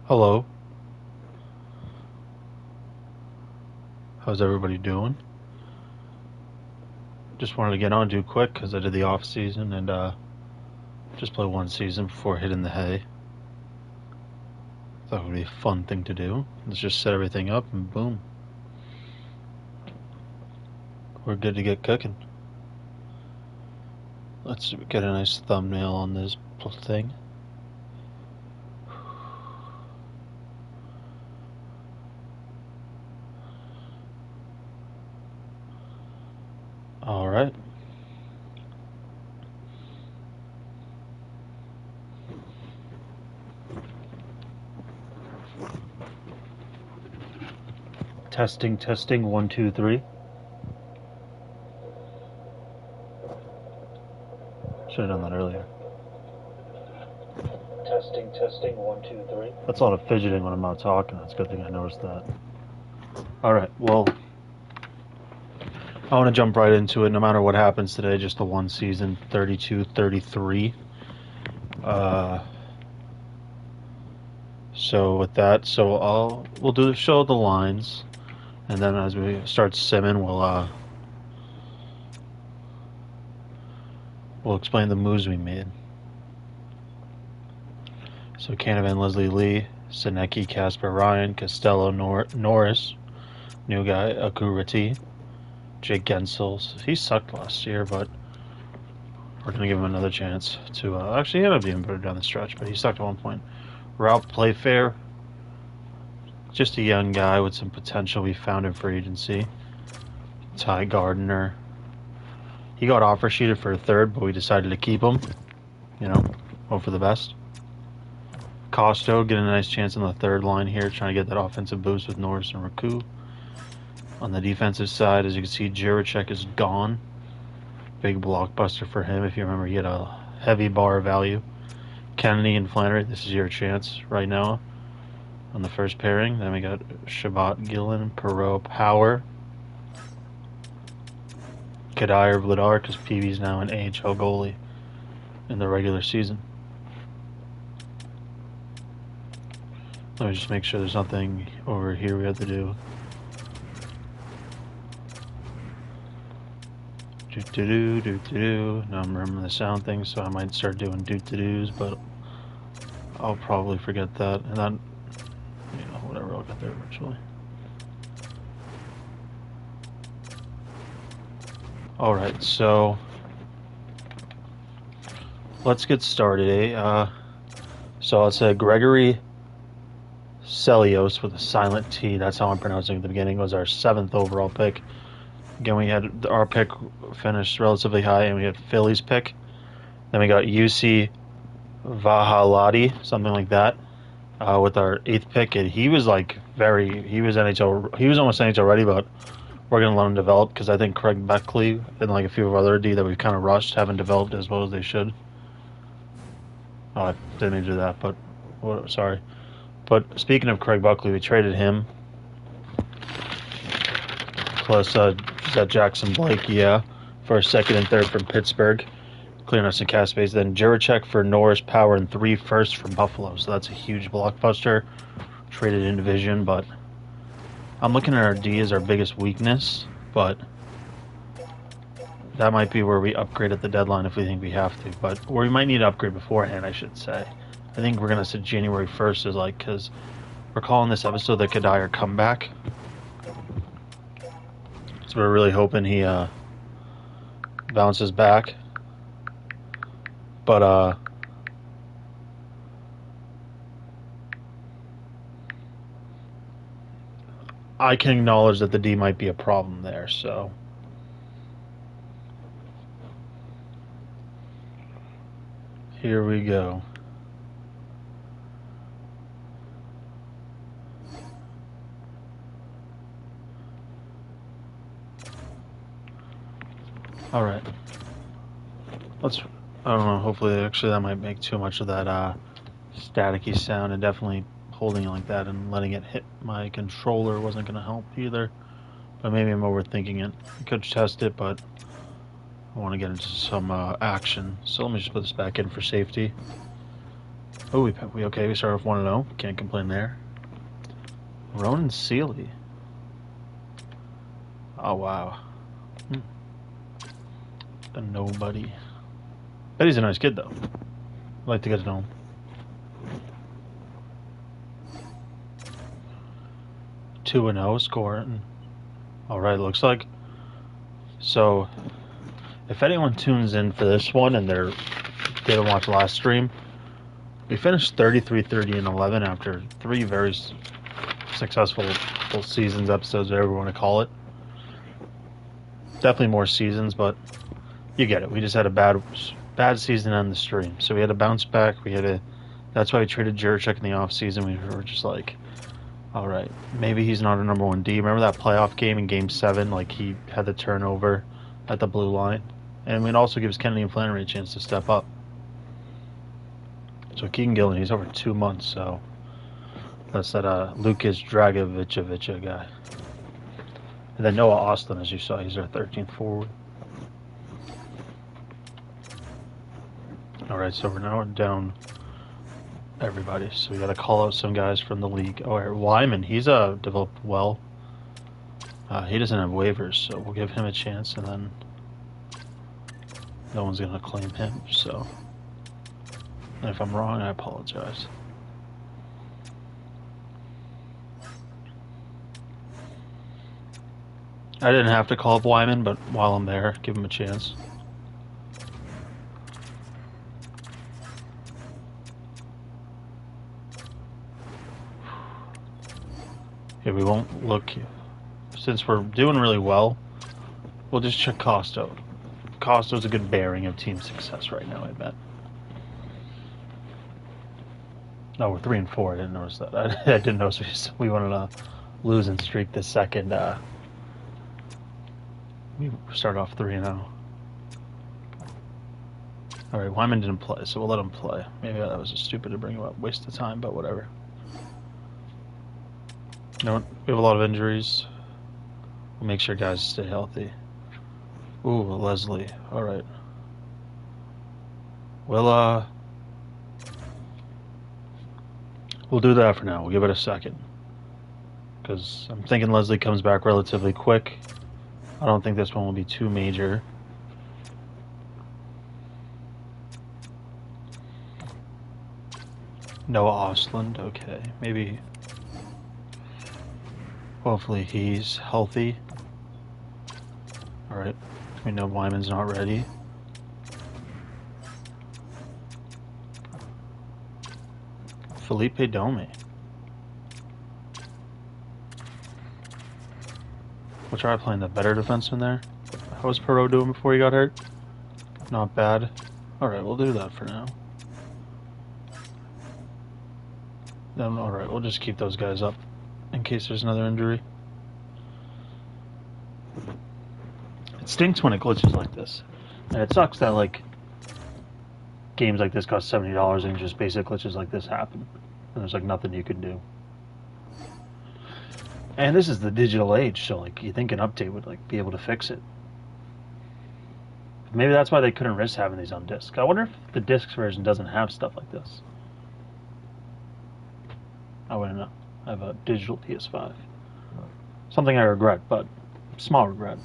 Hello. How's everybody doing? Just wanted to get on too quick because I did the off season and just play one season before hitting the hay. Thought it would be a fun thing to do. Let's just set everything up and boom. We're good to get cooking. Let's get a nice thumbnail on this thing. All right. Testing, testing, 1, 2, 3. Should have done that earlier. Testing, testing, 1, 2, 3. That's a lot of fidgeting when I'm not talking. That's a good thing I noticed that. Alright, well, I want to jump right into it no matter what happens today. Just the one season, 32, 33. So with that, we'll do show the lines, and then as we start simming, we'll explain the moves we made. So Canavan, Leslie Lee, Senecki, Casper Ryan, Costello, Norris, new guy, Akurati, Jake Gensels. He sucked last year, but we're going to give him another chance to... actually, he ended up being better down the stretch, but he sucked at one point. Ralph Playfair, just a young guy with some potential we found in free agency. Ty Gardner. He got offer sheeted for a third, but we decided to keep him. You know, hope for the best. Costo getting a nice chance on the third line here, trying to get that offensive boost with Norris and Raku. On the defensive side, as you can see, Jiricek is gone. Big blockbuster for him. If you remember, he had a heavy bar value. Kennedy and Flannery, this is your chance right now on the first pairing. Then we got Shabbat, Gillen, Perot, Power. Cuddyer, Vladar, because PB's now an AHL goalie in the regular season. Let me just make sure there's nothing over here we have to do. Do-do-do. Now I'm remembering the sound thing, so I might start doing do-to-dos, but I'll probably forget that. And then, whatever, I'll get there eventually. Alright, so let's get started, So I'll say Gregory Celios with a silent T, that's how I'm pronouncing it at the beginning, was our 7th overall pick. Again, we had our pick finished relatively high, and we had Philly's pick. Then we got UC Vahalati, something like that, with our 8th pick. And he was he was almost NHL ready, but we're going to let him develop because I think Craig Beckley and a few of other D that we've kind of rushed haven't developed as well as they should. Oh, I didn't mean to do that, but sorry. But speaking of Craig Buckley, we traded him. Plus that Jackson Blake, for a 2nd and 3rd from Pittsburgh, clearing us some cap space. Then Jiricek for Norris, Power, and 3 firsts from Buffalo. So that's a huge blockbuster. Traded in division, but I'm looking at our D as our biggest weakness, but that might be where we upgrade at the deadline if we think we have to. But or we might need to upgrade beforehand, I should say. I think we're gonna set January 1st as because we're calling this episode the Cuddyer comeback. So we're really hoping he bounces back. But I can acknowledge that the D might be a problem there, so here we go. All right. I don't know, hopefully, actually, that might make too much of that staticky sound, and definitely holding it like that and letting it hit my controller wasn't going to help either. But maybe I'm overthinking it. I could test it, but I want to get into some action. So let me just put this back in for safety. Oh, we okay. We start off 1-0. Can't complain there. Ronan Seeley. Oh wow. A nobody. Bet he's a nice kid though. I'd like to get to know him. Two and 0 scoring. All right, looks like. So, if anyone tunes in for this one and they didn't watch the last stream, we finished 33, 30, and 11 after 3 very successful full seasons, episodes, whatever you want to call it. Definitely more seasons, but you get it. We just had a bad season on the stream, so we had to bounce back. That's why we traded Jurczyk in the off season. We were just like, all right, maybe he's not a number 1 D. Remember that playoff game in Game 7? Like, he had the turnover at the blue line. And it also gives Kennedy and Flannery a chance to step up. So Keegan Gillen, he's over 2 months, so that's that Lukas Dragovic guy. And then Noah Austin, as you saw, he's our 13th forward. All right, so we're now down everybody. So we got to call out some guys from the league. Oh, Wyman, he's developed well. He doesn't have waivers, so we'll give him a chance, and then no one's going to claim him. So, and if I'm wrong, I apologize. I didn't have to call up Wyman, but while I'm there, give him a chance. Yeah, we won't look. Since we're doing really well, we'll just check Costo. Costo's a good bearing of team success right now, I bet. No, we're 3 and 4. I didn't notice that. I didn't notice we wanted to lose and streak the second. We started off 3 and 0. All right, Wyman didn't play, so we'll let him play. Maybe that was just stupid to bring him up, waste of time, but whatever. You know what? We have a lot of injuries. We'll make sure guys stay healthy. Ooh, Leslie. All right. We'll do that for now. We'll give it a second. Because I'm thinking Leslie comes back relatively quick. I don't think this one will be too major. Noah Ostland, okay. Maybe. Hopefully he's healthy. Alright. We know Wyman's not ready. Felipe Domi. We'll try playing the better defenseman there. How was Perot doing before he got hurt? Not bad. Alright, we'll do that for now. Then, alright, we'll just keep those guys up in case there's another injury. It stinks when it glitches like this. And it sucks that, like, games like this cost $70 and just basic glitches like this happen. And there's, like, nothing you can do. And this is the digital age, so, like, you think an update would, like, be able to fix it. Maybe that's why they couldn't risk having these on disc. I wonder if the disc version doesn't have stuff like this. I wouldn't know. I have a digital PS5. Something I regret, but small regret.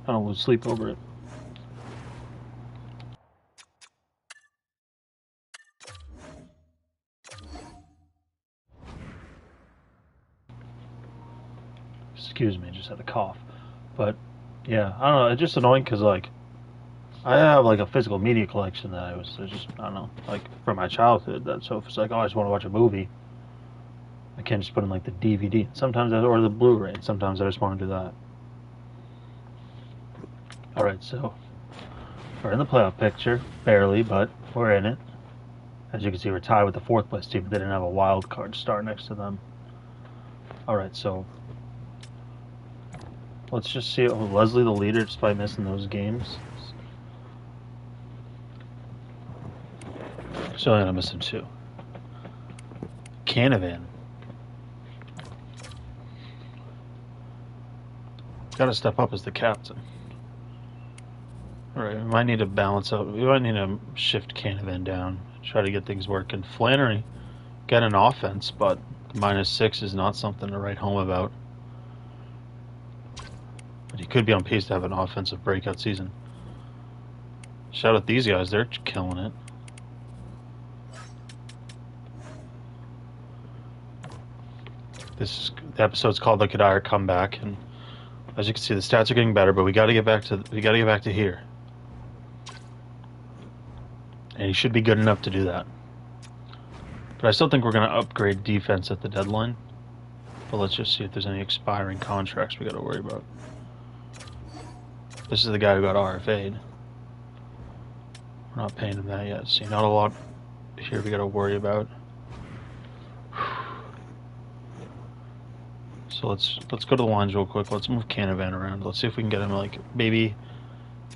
I don't lose sleep over it. Excuse me, I just had a cough. But, yeah, I don't know. It's just annoying because, like, I have, like, a physical media collection that I don't know, like, from my childhood. So if it's like, oh, I just want to watch a movie, I can't just put in, like, the DVD. Sometimes I order the Blu-ray. Sometimes I just want to do that. Alright, so we're in the playoff picture. Barely, but we're in it. As you can see, we're tied with the 4th place team, but they didn't have a wild card star next to them. Alright, so let's just see. Oh, Leslie the leader despite missing those games. So I'm missing 2. Canavan. Gotta step up as the captain. Alright, we might need to balance out. We might need to shift Canavan down. Try to get things working. Flannery. get an offense, but -6 is not something to write home about. But he could be on pace to have an offensive breakout season. Shout out these guys, they're killing it. The episode's called the Cuddyer Comeback, and as you can see, the stats are getting better, but we got to get back to here, and he should be good enough to do that. But I still think we're going to upgrade defense at the deadline. But let's just see if there's any expiring contracts we got to worry about. This is the guy who got RFA'd. We're not paying him that yet. See, not a lot here we got to worry about. So let's go to the lines real quick. Let's move Canavan around. Let's see if we can get him, like, maybe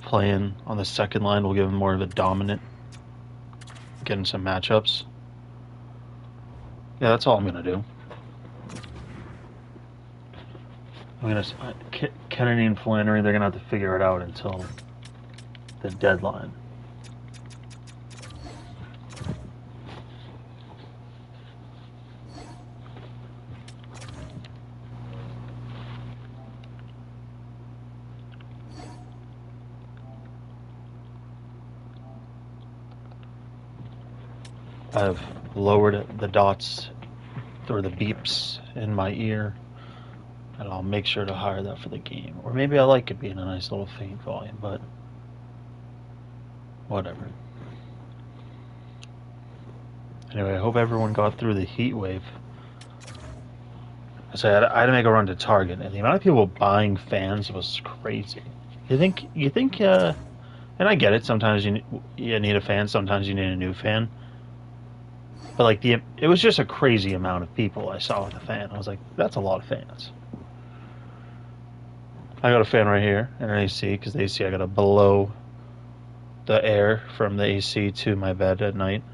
playing on the second line. We'll give him more of a dominant, getting some matchups. Yeah, that's all I'm gonna do. Kennedy and Flannery, they're gonna have to figure it out until the deadline. I've lowered the dots or the beeps in my ear, and I'll make sure to hire that for the game. Or maybe I like it being a nice little faint volume, but whatever. Anyway, I hope everyone got through the heat wave. I had to make a run to Target, and the amount of people buying fans was crazy. You think, and I get it. Sometimes you need a fan. Sometimes you need a new fan. But like it was just a crazy amount of people I saw with the fan. I was like, that's a lot of fans. I got a fan right here and an AC, because the AC I got to blow the air from the AC to my bed at night.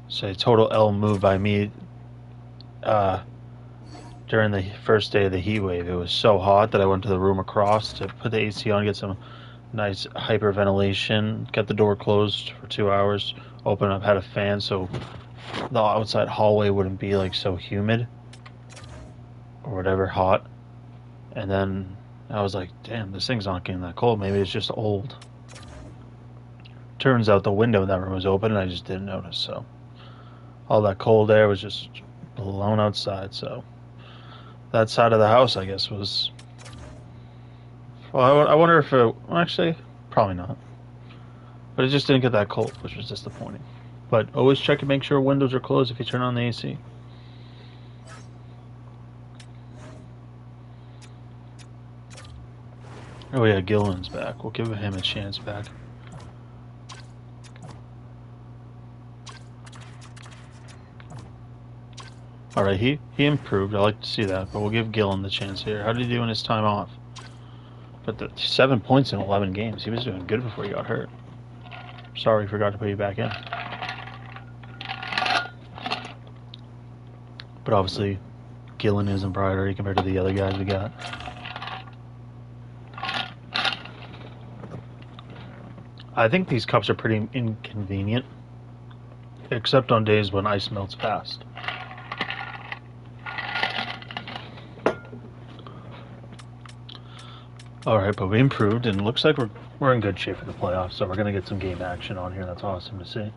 So a total L move by me. During the first day of the heat wave, it was so hot that I went to the room across to put the AC on, get some nice hyperventilation, get the door closed for 2 hours, open up, had a fan so the outside hallway wouldn't be like so humid or whatever, hot. And then I was like, damn, this thing's not getting that cold. Maybe it's just old. Turns out the window in that room was open and I just didn't notice. So all that cold air was just blown outside. So that side of the house, I guess, was... Well, I wonder if it... Well, actually, probably not. But it just didn't get that cold, which was disappointing. But always check and make sure windows are closed if you turn on the AC. Oh yeah, Gillen's back. We'll give him a chance back. Alright, he improved. I like to see that, but we'll give Gillen the chance here. How did he do in his time off? But the 7 points in 11 games. He was doing good before he got hurt. Sorry, forgot to put you back in. But obviously, Gillen isn't priority compared to the other guys we got. I think these cups are pretty inconvenient, except on days when ice melts fast. Alright, but we improved, and it looks like we're in good shape for the playoffs, so we're going to get some game action on here. That's awesome to see.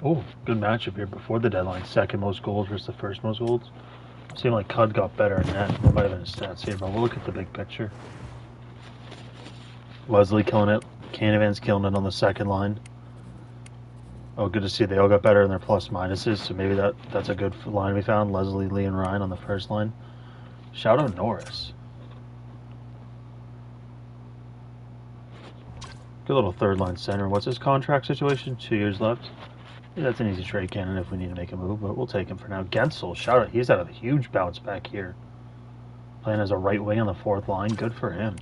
Oh, good matchup here before the deadline. Second most goals versus the first most goals. Seemed like Cud got better in that. There might have been his stats here, but we'll look at the big picture. Leslie killing it. Canavan's killing it on the second line. Oh, good to see they all got better in their plus minuses, so maybe that's a good line we found. Leslie, Lee, and Ryan on the first line. Shout out Norris. Good little third line center. What's his contract situation? 2 years left. Yeah, that's an easy trade candidate if we need to make a move, but we'll take him for now. Gensel, shout out. He's had a huge bounce back here. Playing as a right wing on the fourth line. Good for him.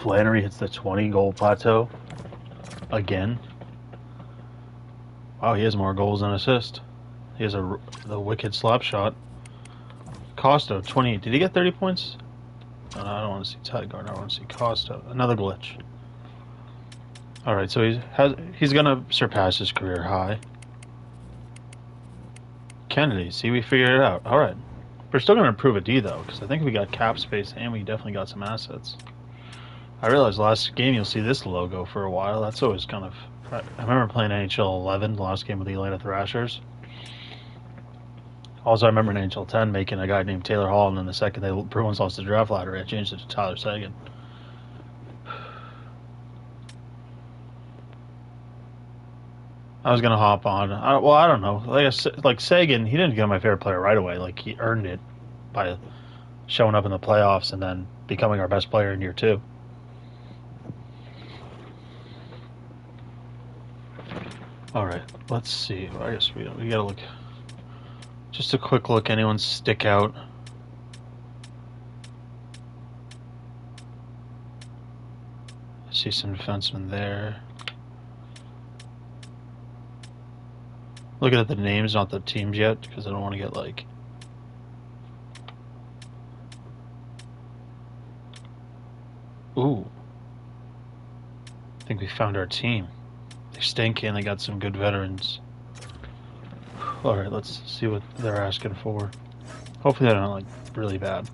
Flannery hits the 20-goal plateau. Again. Wow, he has more goals than assists. He has the wicked slap shot. Costa, 28. Did he get 30 points? Oh, no, I don't want to see Ty Gardner. I want to see Costa. Another glitch. Alright, so he's going to surpass his career high. Kennedy, see, we figured it out. Alright. We're still going to improve a D, though, because I think we got cap space and we definitely got some assets. I realized last game you'll see this logo for a while. That's always kind of... I remember playing NHL 11, the last game with the Atlanta Thrashers. Also, I remember in NHL 10 making a guy named Taylor Hall, and then the second the Bruins lost the draft lottery, I changed it to Tyler Seguin. I was gonna hop on. Well, I don't know. Like Sagan, he didn't become my favorite player right away. Like he earned it by showing up in the playoffs and then becoming our best player in year 2. All right, let's see. I guess we gotta look. Just a quick look. Anyone stick out? I see some defensemen there. Looking at the names, not the teams yet, because I don't want to get like... Ooh. I think we found our team. They stink and they got some good veterans. Alright, let's see what they're asking for. Hopefully they're not like really bad.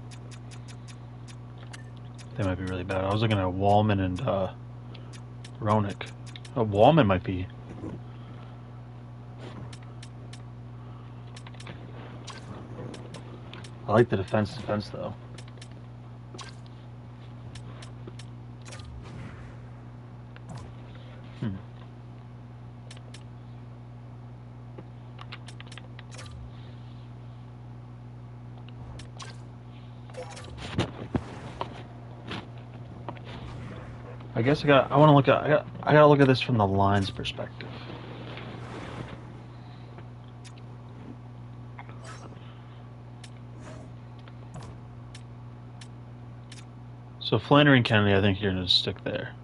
They might be really bad. I was looking at Wallman and Ronick. Oh, Wallman might be... I like the defense though. I guess I gotta look at this from the lines perspective. So Flannery and Kennedy, I think you're going to stick there.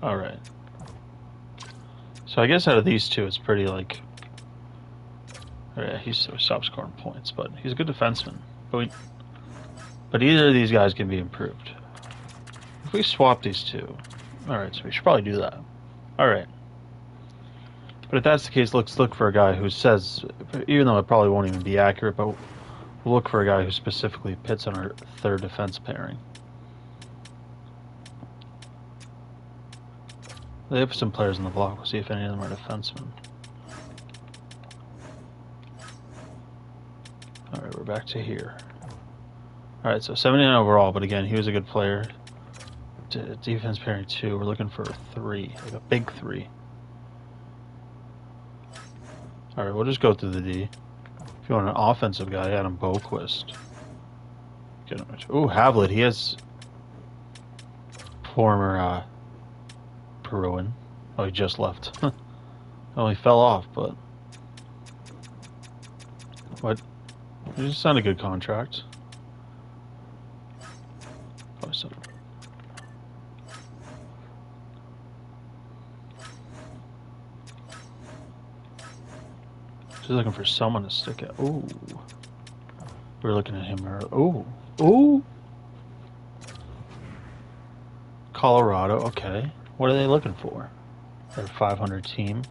All right. So I guess out of these two, it's pretty like... Oh yeah, he's stopped scoring points, but he's a good defenseman. But either of these guys can be improved. If we swap these two... Alright, so we should probably do that. Alright. But if that's the case, let's look for a guy who says, even though it probably won't even be accurate, but we'll look for a guy who specifically pits on our third defense pairing. They have some players in the block. We'll see if any of them are defensemen. Alright, we're back to here. Alright, so 79 overall, but again, he was a good player. Defense pairing 2. We're looking for a 3, like a big 3. Alright, we'll just go through the D. If you want an offensive guy, Adam Boquist. Ooh, Havlet, he has former Peruin. Oh, he just left. Oh, he fell off, but... What? He just signed a good contract. Oh, so... Just looking for someone to stick at. Ooh. We're looking at him earlier. Ooh. Ooh. Colorado, okay. What are they looking for? They're a 500 team.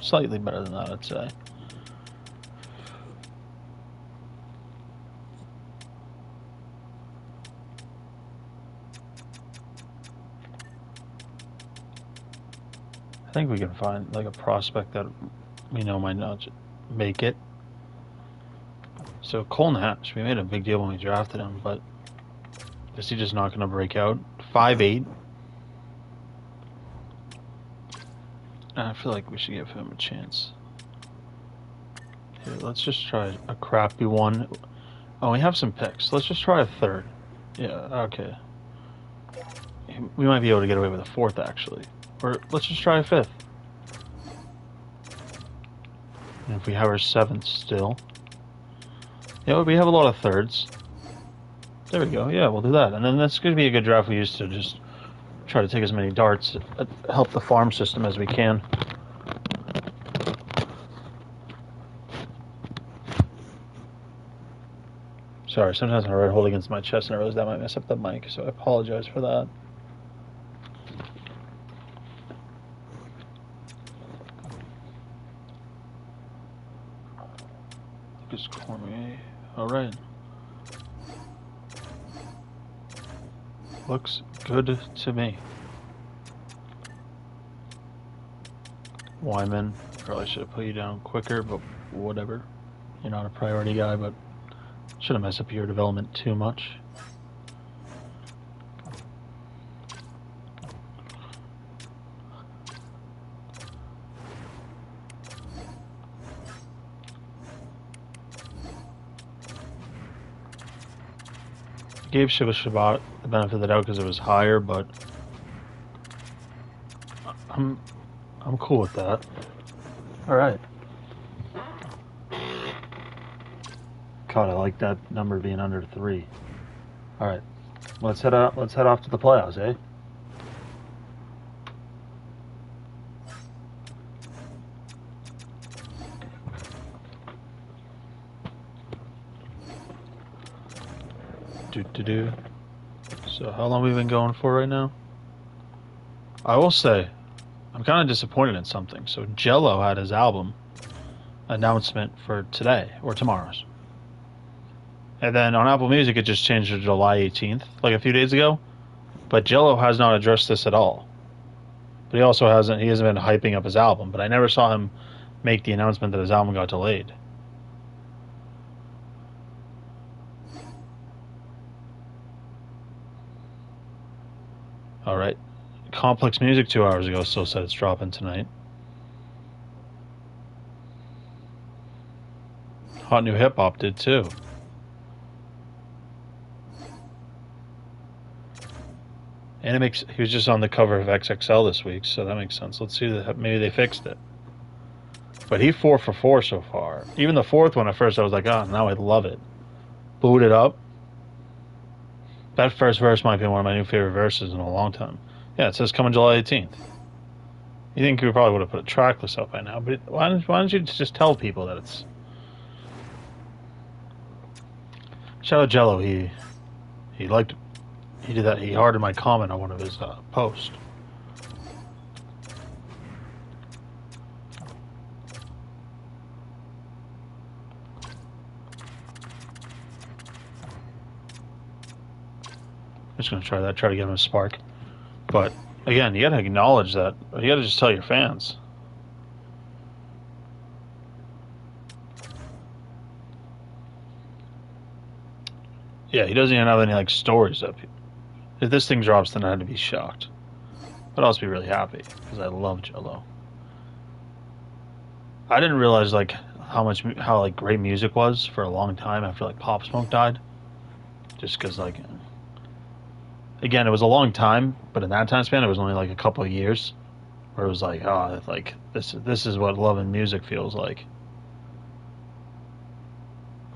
Slightly better than that, I'd say. I think we can find like a prospect that we know might not make it. So Cole Nash, we made a big deal when we drafted him, but is he just not going to break out? 5'8". I feel like we should give him a chance. Here, let's just try a crappy one. Oh, we have some picks. Let's just try a third. Yeah, okay. We might be able to get away with a fourth, actually. Or let's just try a fifth. And if we have our seventh still. Yeah, we have a lot of thirds. There we go. Yeah, we'll do that. And then that's going to be a good draft we use to just try to take as many darts, help the farm system as we can. Sorry, sometimes my right hold against my chest and I realize that might mess up the mic, so I apologize for that. Lucas Cormier. Alright. Looks good to me. Wyman, probably should have put you down quicker, but whatever. You're not a priority guy, but shouldn't mess up your development too much. Gave Shiva Shabbat the benefit of the doubt because it was higher, but I'm cool with that. All right. God, I like that number being under 3. All right, let's head out. Let's head off to the playoffs, eh? So how long have we been going for right now? I will say, I'm kind of disappointed in something. So Jello had his album announcement for today or tomorrow's. And then on Apple Music, it just changed to July 18th, like a few days ago. But Jello has not addressed this at all. But he hasn't been hyping up his album. But I never saw him make the announcement that his album got delayed. All right. Complex Music 2 hours ago still said it's dropping tonight. Hot New Hip Hop did too. And he was just on the cover of XXL this week, so that makes sense. Let's see that maybe they fixed it. But he 4 for 4 so far. Even the 4th one at first I was like, oh, now I love it. Boot it up. That first verse might be one of my new favorite verses in a long time. Yeah, it says coming July 18th. You think we probably would have put a track list up by now, but why don't you just tell people that it's... Shout out Jello, he did that, he hearted my comment on one of his posts. I'm just going to try to give him a spark. But, again, you got to acknowledge that. You got to just tell your fans. Yeah, he doesn't even have any, like, stories up. If this thing drops, then I'd be shocked. But I'll also be really happy, because I love Jello. I didn't realize, like, how great music was for a long time after, like, Pop Smoke died. Just because, like... Again, it was a long time, but in that time span, it was only like a couple of years, where it was like, oh, like this is what loving music feels like.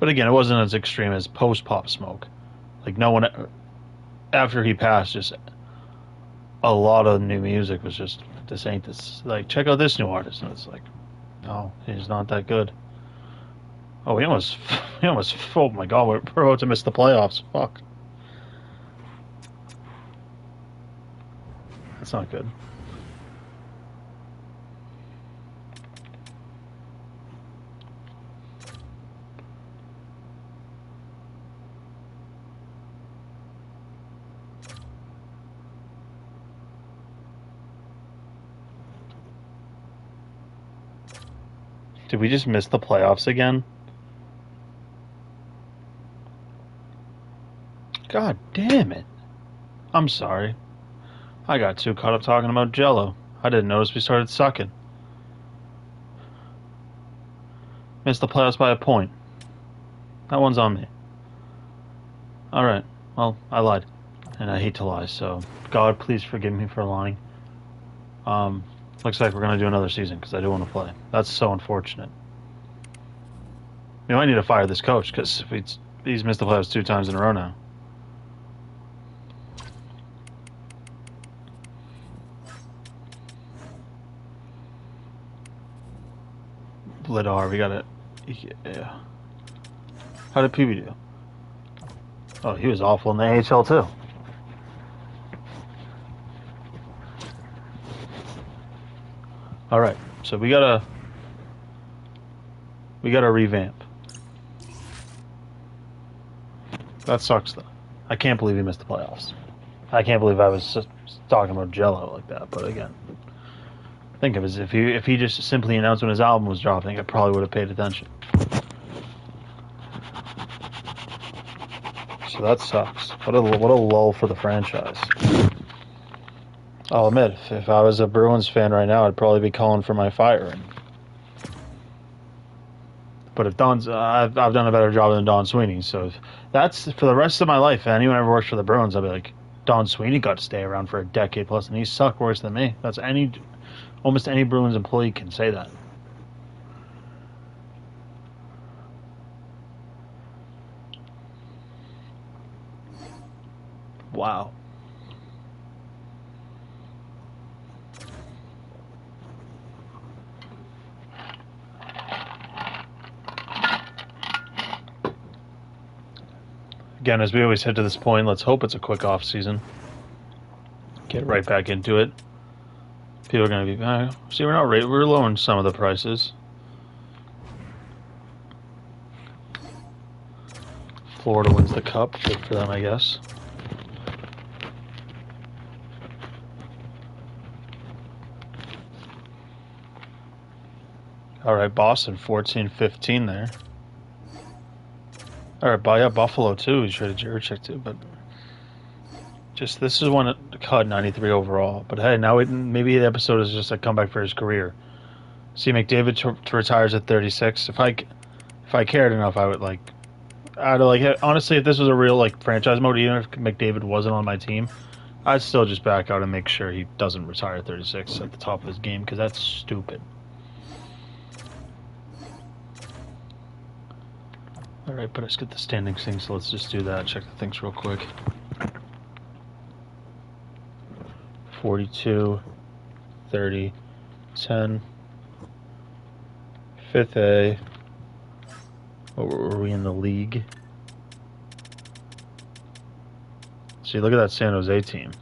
But again, it wasn't as extreme as post Pop Smoke. Like no one, after he passed, just a lot of new music was just this ain't this. Like check out this new artist, and it's like, no, he's not that good. Oh, he almost, oh my God, we're about to miss the playoffs. Fuck. That's not good. Did we just miss the playoffs again? God damn it. I'm sorry. I got too caught up talking about Jello. I didn't notice we started sucking. Missed the playoffs by a point. That one's on me. Alright, well, I lied. And I hate to lie, so God, please forgive me for lying. Looks like we're going to do another season, because I do want to play. That's so unfortunate. We might need to fire this coach, because he's missed the playoffs 2 times in a row now. Lidar, we gotta... Yeah. How did PB do? Oh, he was awful in the AHL too. Alright, so we gotta revamp. That sucks though. I can't believe he missed the playoffs. I can't believe I was just talking about Jello like that, but again, think of it as if he just simply announced when his album was dropping, I probably would have paid attention. So that sucks. What a lull for the franchise. I'll admit, if I was a Bruins fan right now, I'd probably be calling for my firing. But if Don's, I've done a better job than Don Sweeney, so that's for the rest of my life. If anyone ever works for the Bruins, I'll be like, Don Sweeney got to stay around for a decade plus, and he sucked worse than me. That's almost any Bruins employee can say that. Wow. Again, as we always head to this point, let's hope it's a quick off season. Get right back into it. People are going to be, see, we're lowering some of the prices. Florida wins the cup. Good for them, I guess. All right, Boston 14-15 there. All right, yeah, Buffalo too. He's traded Juracek too, but just this is one cut 93 overall. But hey, now maybe the episode is just a comeback for his career. See, McDavid retires at 36. If I cared enough, I would honestly, if this was a real franchise mode, even if McDavid wasn't on my team, I'd still just back out and make sure he doesn't retire at 36 at the top of his game because that's stupid. Alright, but let's get the standings thing, so let's just do that. Check the things real quick. 42, 30, 10, 5th A. What were we in the league? See, look at that San Jose team.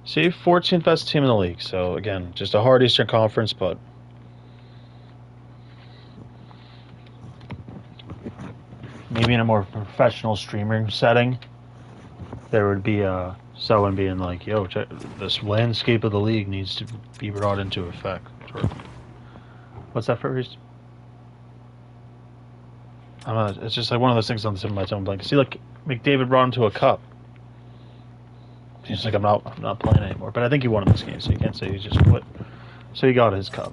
See, 14th best team in the league. So, again, just a hard Eastern Conference, but maybe in a more professional streaming setting, there would be someone being like, yo, check, this landscape of the league needs to be brought into effect. Or, what's that phrase? It's just like one of those things on the tip of my tongue. Like, see, like McDavid brought him to a cup. He's like, I'm not playing anymore. But I think he won in this game, so you can't say he just quit. So he got his cup.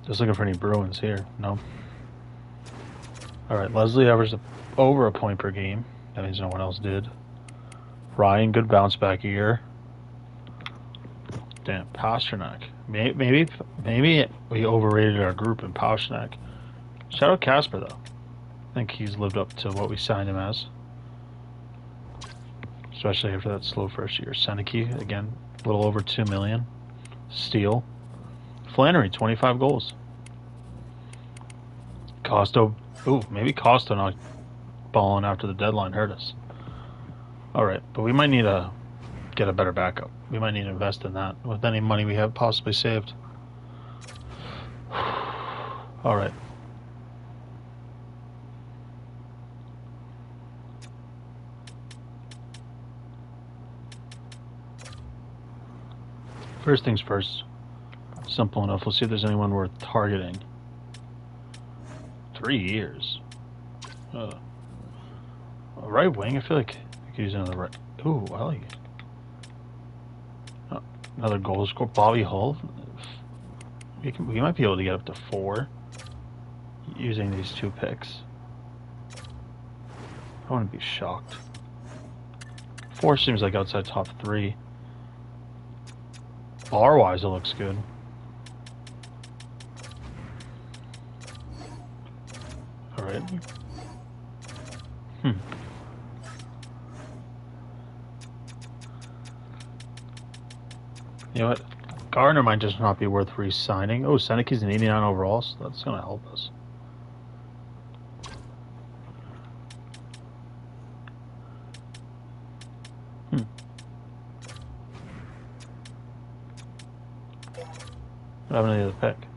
Just looking for any Bruins here. No. All right, Leslie averaged over a point per game. That means no one else did. Ryan, good bounce back year. Damn, Pasternak. Maybe we overrated our group in Pasternak. Shout out Casper, though. I think he's lived up to what we signed him as. Especially after that slow first year. Seneke, again, a little over $2 million. Steele. Flannery, 25 goals. Costo. Ooh, maybe Costa not balling after the deadline hurt us. Alright, but we might need to get a better backup. We might need to invest in that with any money we have possibly saved. Alright. First things first. Simple enough. We'll see if there's anyone worth targeting. 3 years. Right wing, I feel like I could use another right. Ooh, I like it. Another goal scorer, Bobby Hull. We might be able to get up to 4 using these 2 picks. I wouldn't be shocked. 4 seems like outside top 3. Bar-wise, it looks good. Alright. You know what? Gardner might just not be worth re-signing. Oh, Seneca's an 89 overall, so that's going to help us. What happened to the other pick?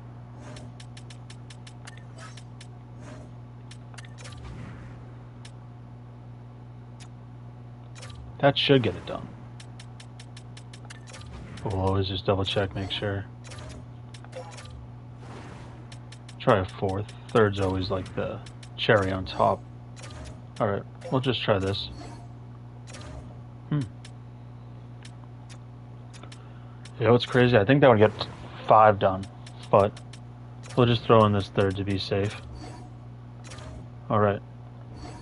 That should get it done. We'll always just double check, make sure. Try a fourth. Third's always like the cherry on top. Alright, we'll just try this. You know what's crazy? I think that would get 5 done, but we'll just throw in this third to be safe. Alright.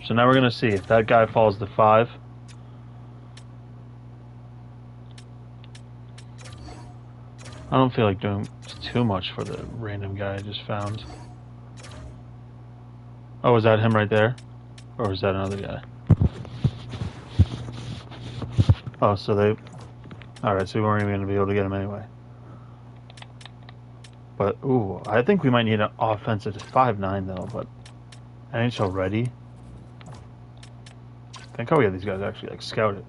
So now we're going to see if that guy falls to 5. I don't feel like doing too much for the random guy I just found. Oh, is that him right there? Or is that another guy? Oh, so they... Alright, so we weren't even going to be able to get him anyway. But, ooh, I think we might need an offensive 5'9", though, but... NHL ready? I think how we have these guys actually, like, scouted.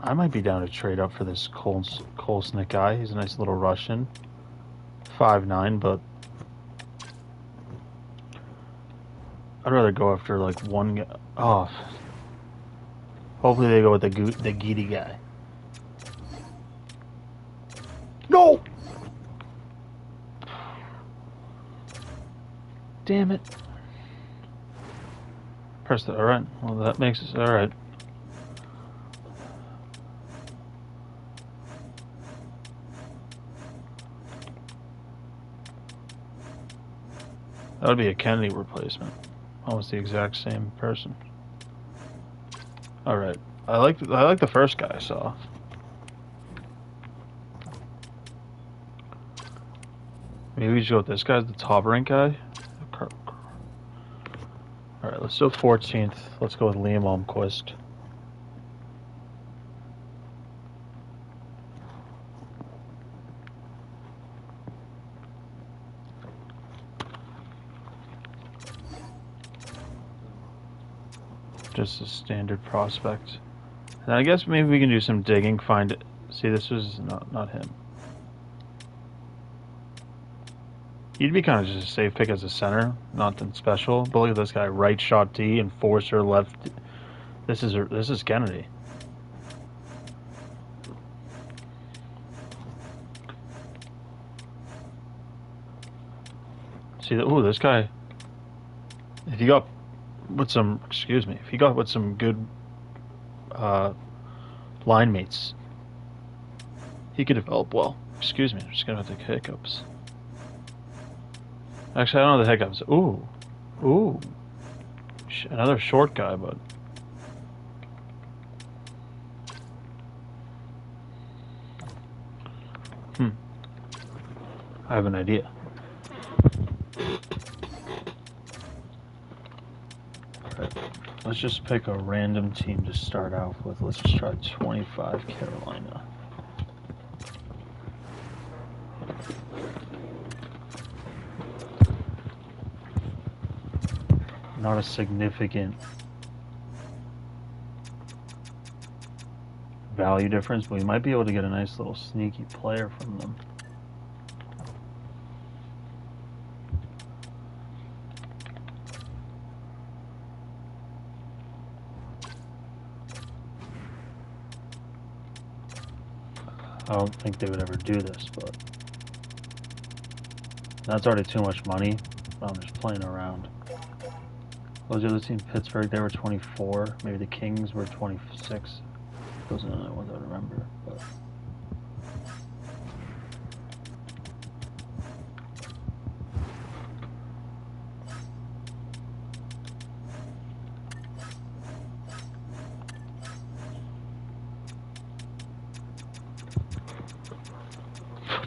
I might be down to trade up for this Kolesnik guy. He's a nice little Russian. 5'9", but... I'd rather go after, like, one guy. Oh. Hopefully they go with the Geedy guy. No! Damn it. Press the... Alright. Well, that makes us... Alright. That would be a Kennedy replacement. Almost the exact same person. Alright. I like the first guy I saw. Maybe we should go with this guy, the top rank guy. Alright, let's do 14th. Let's go with Liam Almquist. Just a standard prospect. And I guess maybe we can do some digging, find it. See, this was not him. He'd be kind of just a safe pick as a center, nothing special. But look at this guy, right shot D, enforcer, left. This is Kennedy. See that? Ooh, this guy. If you got with some, if he got with some good line mates, he could develop well. Excuse me, I'm just gonna have the hiccups. Actually, I don't know the hiccups. Ooh, ooh, another short guy, but I have an idea. Let's just pick a random team to start out with. Let's just try 25 Carolina. Not a significant value difference, but we might be able to get a nice little sneaky player from them. I don't think they would ever do this, but that's already too much money. I'm just playing around. What was the other team? Pittsburgh, they were 24. Maybe the Kings were 26. Those are the only ones I remember. But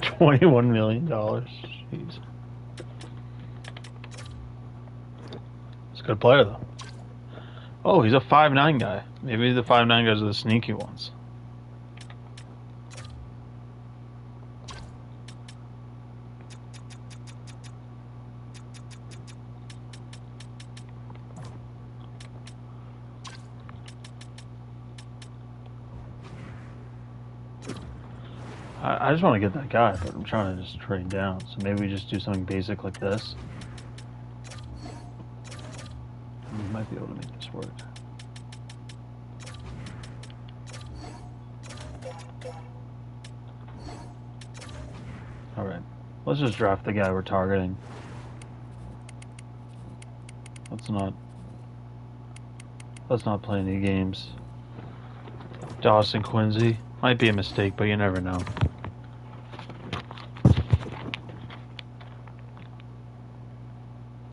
$21 million. Jeez. He's a good player, though. Oh, he's a 5'9" guy. Maybe the 5'9" guys are the sneaky ones. I just want to get that guy, but I'm trying to just trade down. So maybe we just do something basic like this. We might be able to make this work. Alright. Let's just draft the guy we're targeting. Let's not play any games. Dawson Quincy. Might be a mistake, but you never know.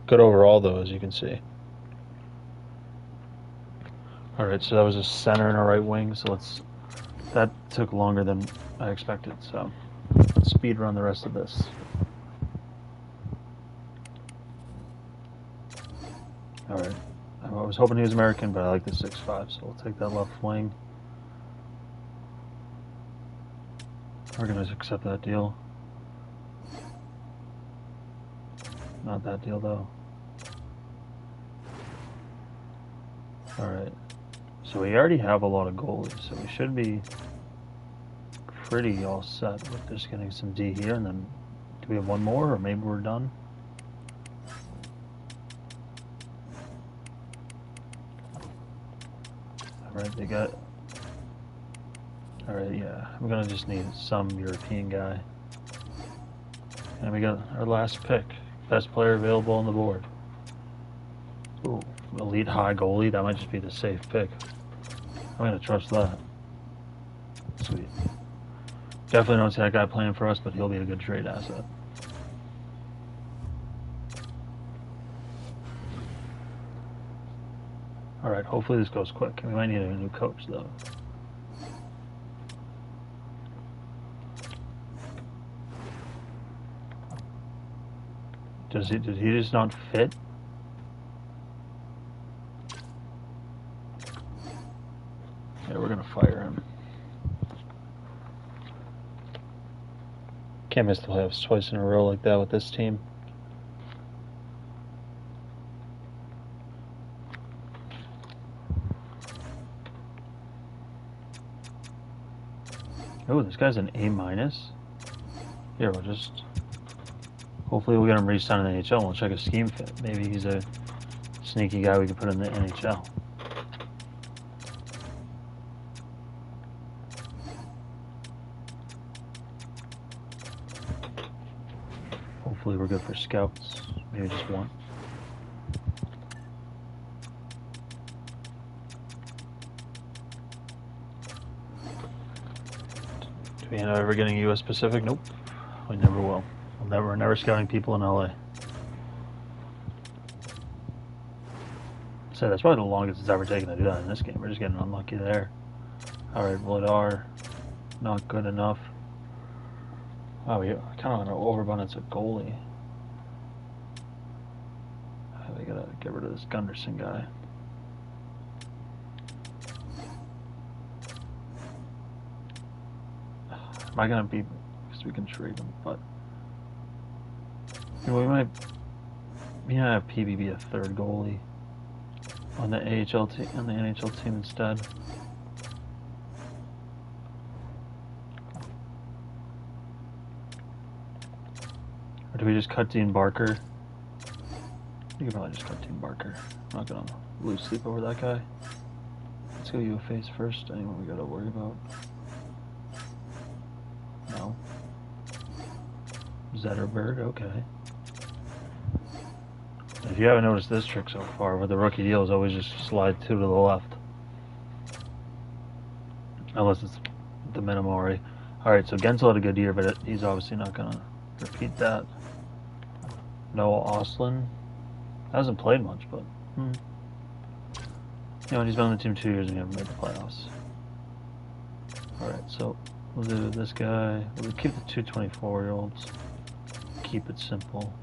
Good overall, though, as you can see. Alright, so that was a center and a right wing, so that took longer than I expected, so let's speed run the rest of this. Alright, I was hoping he was American, but I like the 6'5", so we'll take that left wing. We're going to accept that deal. Not that deal, though. Alright. So we already have a lot of goalies, so we should be pretty all set with just getting some D here, and then do we have one more, or maybe we're done? Alright, they got... Alright, yeah, I'm gonna just need some European guy. And we got our last pick. Best player available on the board. Ooh, elite high goalie, that might just be the safe pick. I'm gonna trust that. Sweet. Definitely don't see that guy playing for us, but he'll be a good trade asset. Alright, hopefully this goes quick. We might need a new coach, though. Did he just not fit? Yeah, we're gonna fire him. Can't miss the playoffs twice in a row like that with this team. Oh, this guy's an A-. Here, we'll just... Hopefully we'll get him re-signed in the NHL and we'll check his scheme fit. Maybe he's a sneaky guy we can put in the NHL. Hopefully we're good for scouts. Maybe just one. Do we end up ever getting US Pacific? Nope. We never will. We're never scouting people in LA. So that's probably the longest it's ever taken to do that in this game. We're just getting unlucky there. Alright, Vladar. Not good enough. Oh, we kind of want to overabundance of goalie. We gotta get rid of this Gunderson guy. Am I gonna be... Because we can trade him, but... You know, we might have PB be a third goalie on the AHL team, on the NHL team instead. Or do we just cut Dean Barker? You could probably just cut Dean Barker. I'm not gonna lose sleep over that guy. Let's go UFAs first. Anyone we gotta worry about? No. Zetterberg, okay. If you haven't noticed this trick so far, with the rookie deal is always just slide 2 to the left. Unless it's the minimum already. Alright, so Gensel had a good year, but he's obviously not going to repeat that. Noah Oslin hasn't played much, but... You know, he's been on the team 2 years and he hasn't made the playoffs. Alright, so we'll do this guy. We'll keep the 2 24-year-olds. Keep it simple.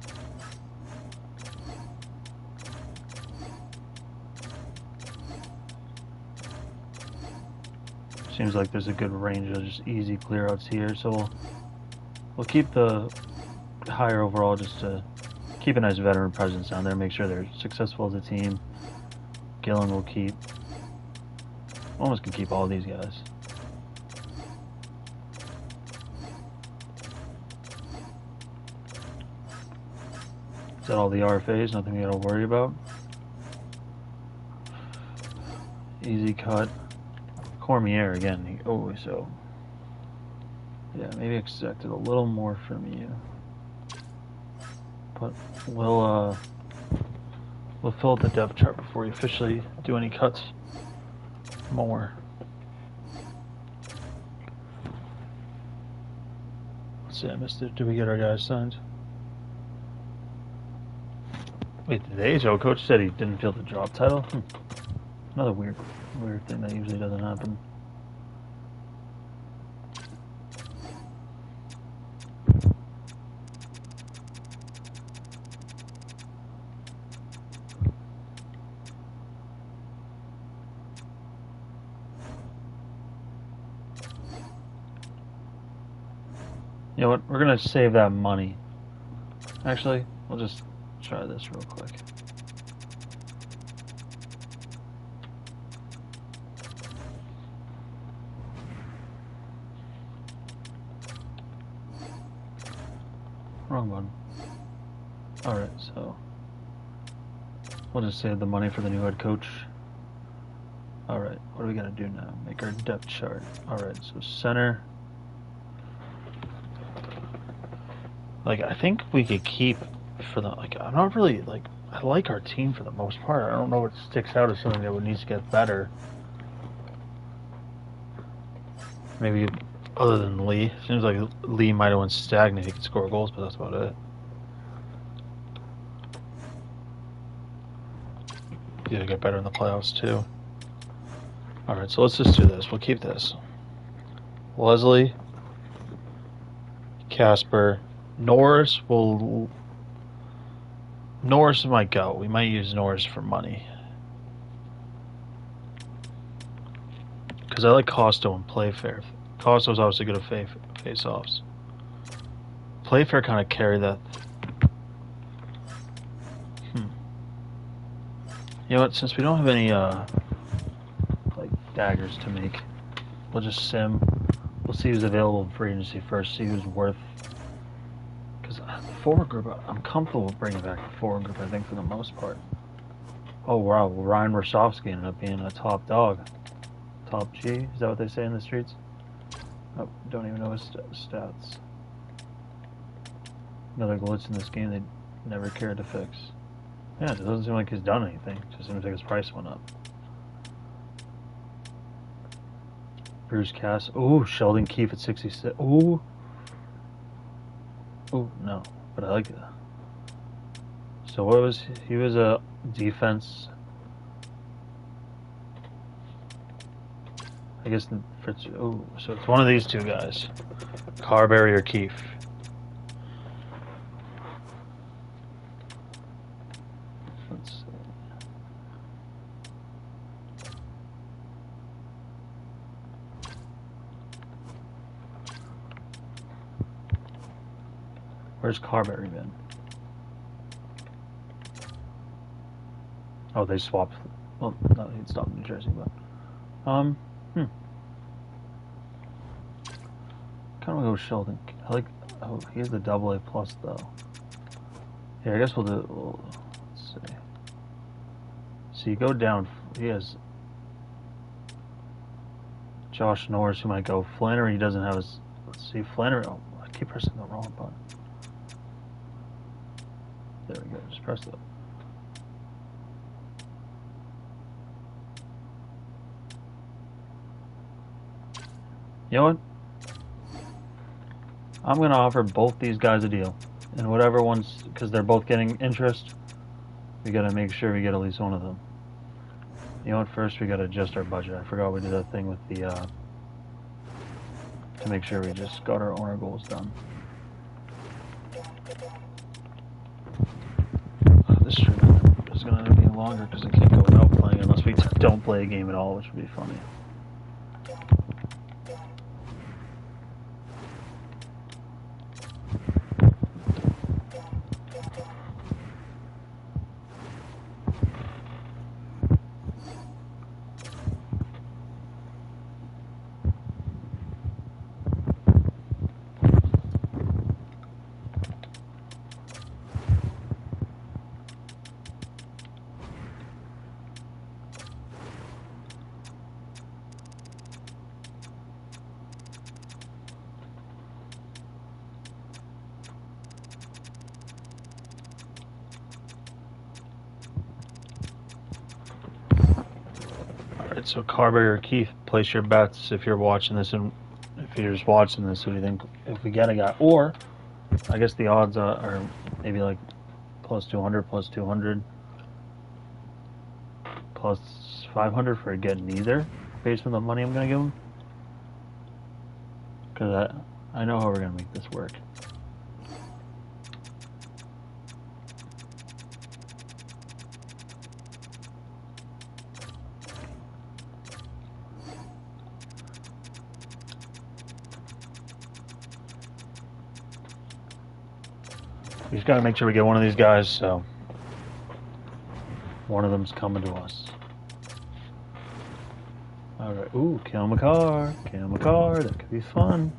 Seems like there's a good range of just easy clear-outs here, so we'll keep the higher overall just to keep a nice veteran presence down there, make sure they're successful as a team. Gillen will keep... Almost can keep all these guys. that all the RFAs? Nothing we gotta worry about. Easy cut. Cormier again. Oh, so yeah, maybe expected a little more from you, but we'll fill out the depth chart before we officially do any cuts more. Let's see, I missed it. Did we get our guys signed? Wait, the AHL coach said he didn't feel the job title? Another weird thing that usually doesn't happen. You know what? We're gonna save that money. Actually, we'll just try this real quick. Wrong one. Alright, so we'll just save the money for the new head coach. Alright, what are we gonna do now? Make our depth chart. Alright, so center. Like, I think we could keep for the, like, I'm not really, like, I like our team for the most part. I don't know what sticks out as something that would need to get better. Maybe other than Lee. Seems like Lee might have went stagnant. He could score goals, but that's about it. Yeah, get better in the playoffs, too. Alright, so let's just do this. We'll keep this. Leslie, Casper, Norris might go. We might use Norris for money. Because I like Costo and Playfair. Costo's obviously good at face-offs. Playfair kind of carry that. You know what? Since we don't have any like daggers to make, we'll just sim. We'll see who's available in free agency first. See who's worth. Because the forward group, I'm comfortable with bringing back the forward group. I think for the most part. Oh wow, Ryan Rosofsky ended up being a top dog. Top G, is that what they say in the streets? Oh, don't even know his stats. Another glitch in this game they never cared to fix. Yeah, it doesn't seem like he's done anything. It just seems like his price went up. Bruce Cass. Ooh, Sheldon Keefe at 66. Ooh. Ooh, no. But I like it. So what was he was a defense. I guess for oh, so it's one of these two guys, Carberry or Keefe. Let's see. Where's Carberry been? Oh, they swapped. Well, no, he'd stopped in New Jersey, but kind of go with Sheldon. I like. Oh, he has the AA+ though. Yeah, I guess we'll do. Let's see. So you go down. He has Josh Norris, who might go. Flannery doesn't have his. Let's see, Flannery. Oh, I keep pressing the wrong button. There we go. Just press it. You know what? I'm going to offer both these guys a deal. And whatever ones, because they're both getting interest, we got to make sure we get at least one of them. You know what? First, we got to adjust our budget. I forgot we did that thing with the, to make sure we just got our owner goals done. This stream is going to end up being longer because I can't go without playing unless we don't play a game at all, which would be funny. Alright, so Carberry or Keith, place your bets if you're watching this, and if you're just watching this, who do you think if we get a guy? Or, I guess the odds are maybe like plus 200, plus 200, plus 500 for getting neither, based on the money I'm going to give him. Because I know how we're going to make this work. We just got to make sure we get one of these guys, so one of them's coming to us. Alright, ooh, Cale Makar, that could be fun.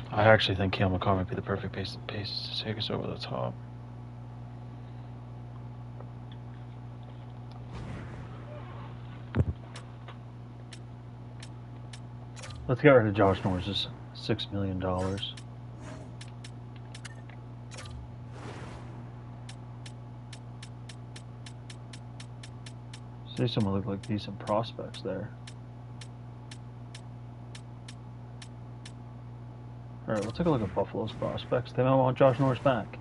I actually think Cale Makar might be the perfect pace to take us over the top. Let's get rid of Josh Norris's $6 million. See, someone look like decent prospects there. Alright, we'll take a look at Buffalo's prospects. They might want Josh Norris back.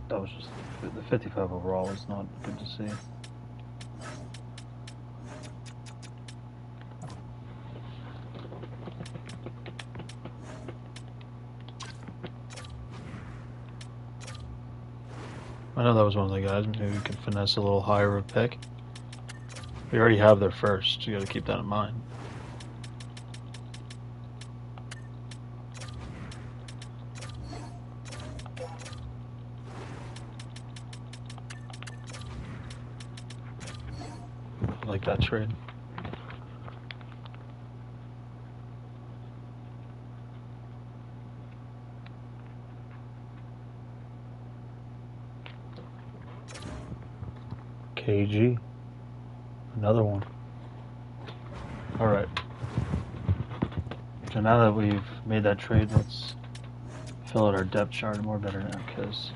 That was just the 55 overall is not good to see. I know that was one of the guys. Maybe we can finesse a little higher of a pick. We already have their first. You got to keep that in mind. I like that trade. KG. Another one. Alright. So now that we've made that trade, let's fill out our depth chart more better now, because...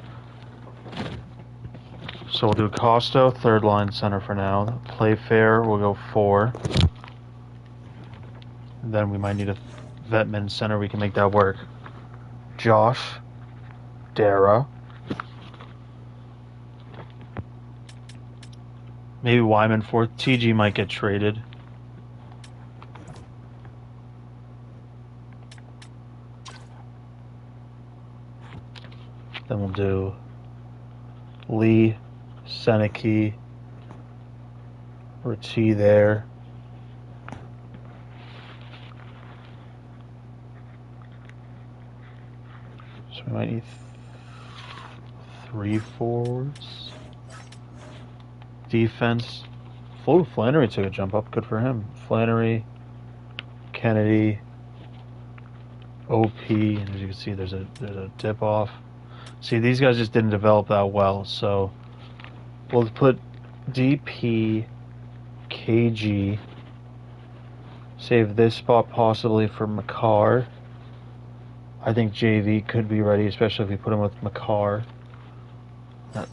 So we'll do Costo, third line center for now. Playfair, we'll go 4. And then we might need a Vetman center, we can make that work. Josh. Dara. Maybe Wyman 4th. TG might get traded. Then we'll do Lee, Seneke, Ritchie there. So we might need 3 forwards. Defense. Flannery took a jump up. Good for him. Flannery, Kennedy, OP, and as you can see, there's a dip off. See, these guys just didn't develop that well, so we'll put DP, KG. Save this spot possibly for Makar. I think JV could be ready, especially if we put him with Makar. And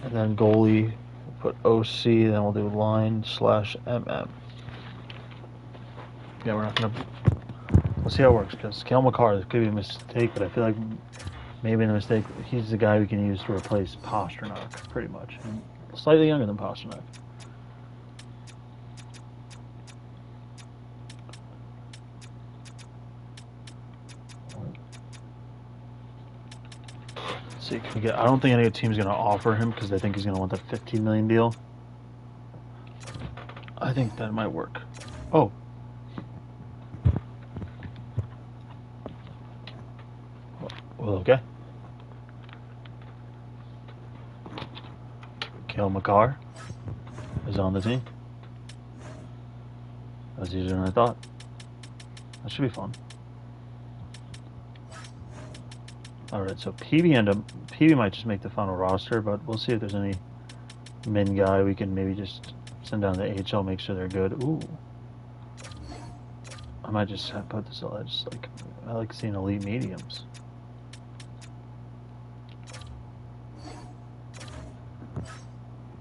then goalie. Put OC, then we'll do line/MM. Yeah, we're not gonna. We'll see how it works, because Cale Makar, this could be a mistake, but I feel like maybe the mistake, he's the guy we can use to replace Pasternak, pretty much. And slightly younger than Pasternak. See, can we get, I don't think any team's going to offer him because they think he's going to want that $15 million deal. I think that might work. Oh. Well, okay. Cale Makar is on the team. That's easier than I thought. That should be fun. Alright, so PB might just make the final roster, but we'll see if there's any min guy we can maybe just send down to the AHL, make sure they're good. Ooh. might just put this on. I like seeing elite mediums.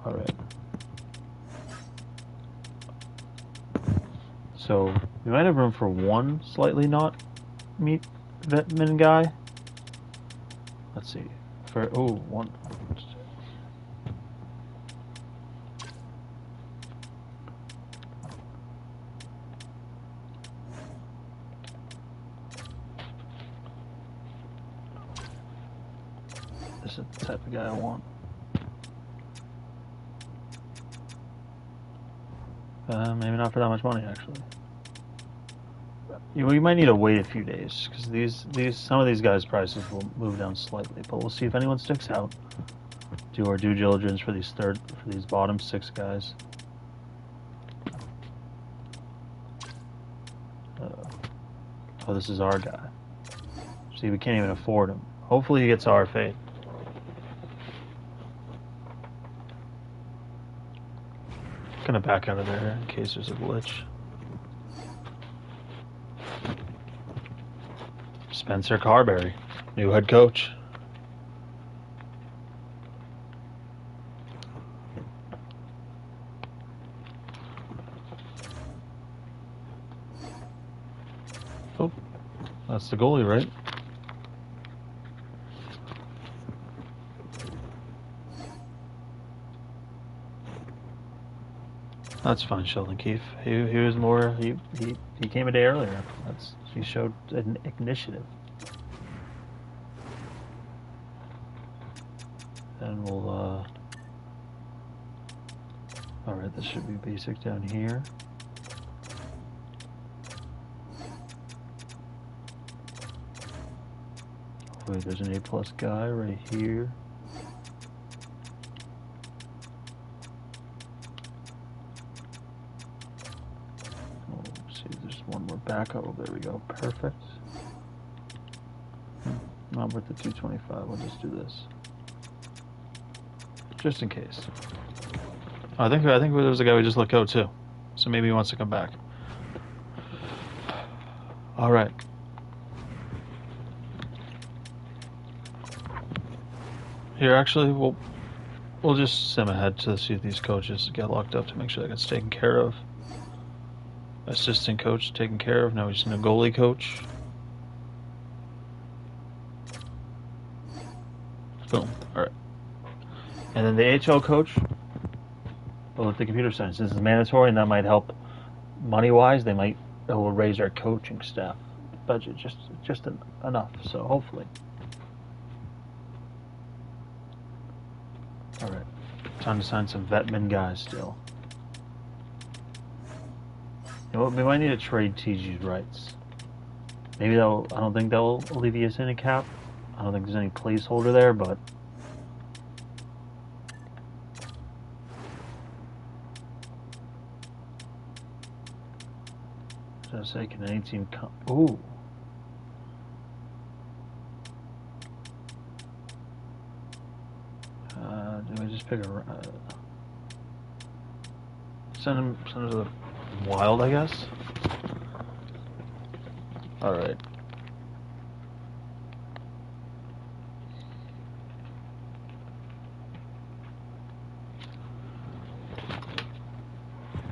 All right. So we might have room for one slightly not meat vetmin guy. Let's see. For one. This is the type of guy I want. Maybe not for that much money, actually. You might need to wait a few days because some of these guys' prices will move down slightly. But we'll see if anyone sticks out. Do our due diligence for these bottom 6 guys. Oh, this is our guy. See, we can't even afford him. Hopefully, he gets our fate. Gonna back out of there in case there's a glitch. Spencer Carberry, new head coach. Oh, that's the goalie, right? That's fine, Sheldon Keefe. He was more he came a day earlier. He showed an initiative. And we'll alright, this should be basic down here. Hopefully there's an A+ guy right here. One more backup. Oh, there we go. Perfect. Not worth the 225. We'll just do this, just in case. I think there was a guy we just let go too, so maybe he wants to come back. All right. Here, actually, we'll just sim ahead to see if these coaches get locked up to make sure that gets taken care of. Assistant coach taken care of. Now we just need a goalie coach. Boom. All right. And then the HL coach. Well, with the computer science, this is mandatory, and that might help money-wise. It will raise our coaching staff budget just enough. So hopefully. All right. Time to sign some vetmin guys still. You know what, we might need to trade TG's rights. Maybe I don't think that will alleviate us any cap. I don't think there's any placeholder there, but I was say, can any team come? Ooh. Do we just pick a? Send him to the Wild, I guess. All right.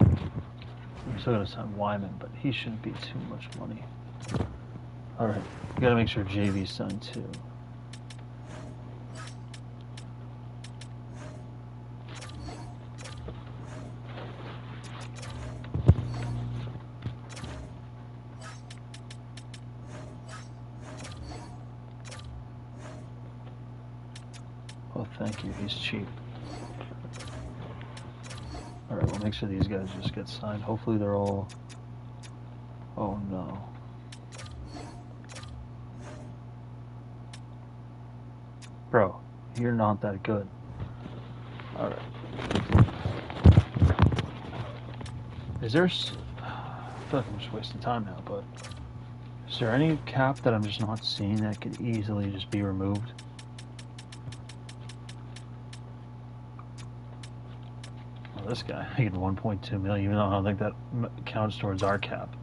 I'm still gonna sign Wyman, but he shouldn't be too much money. All right, we gotta make sure JV's signed too. Oh, thank you. He's cheap. Alright, we'll make sure these guys just get signed. Hopefully they're all... Oh, no. Bro, you're not that good. Alright. Is there... I feel like I'm just wasting time now, but... Is there any cap that I'm just not seeing that could easily just be removed? This guy, I get 1.2 million, even though I don't think that counts towards our cap.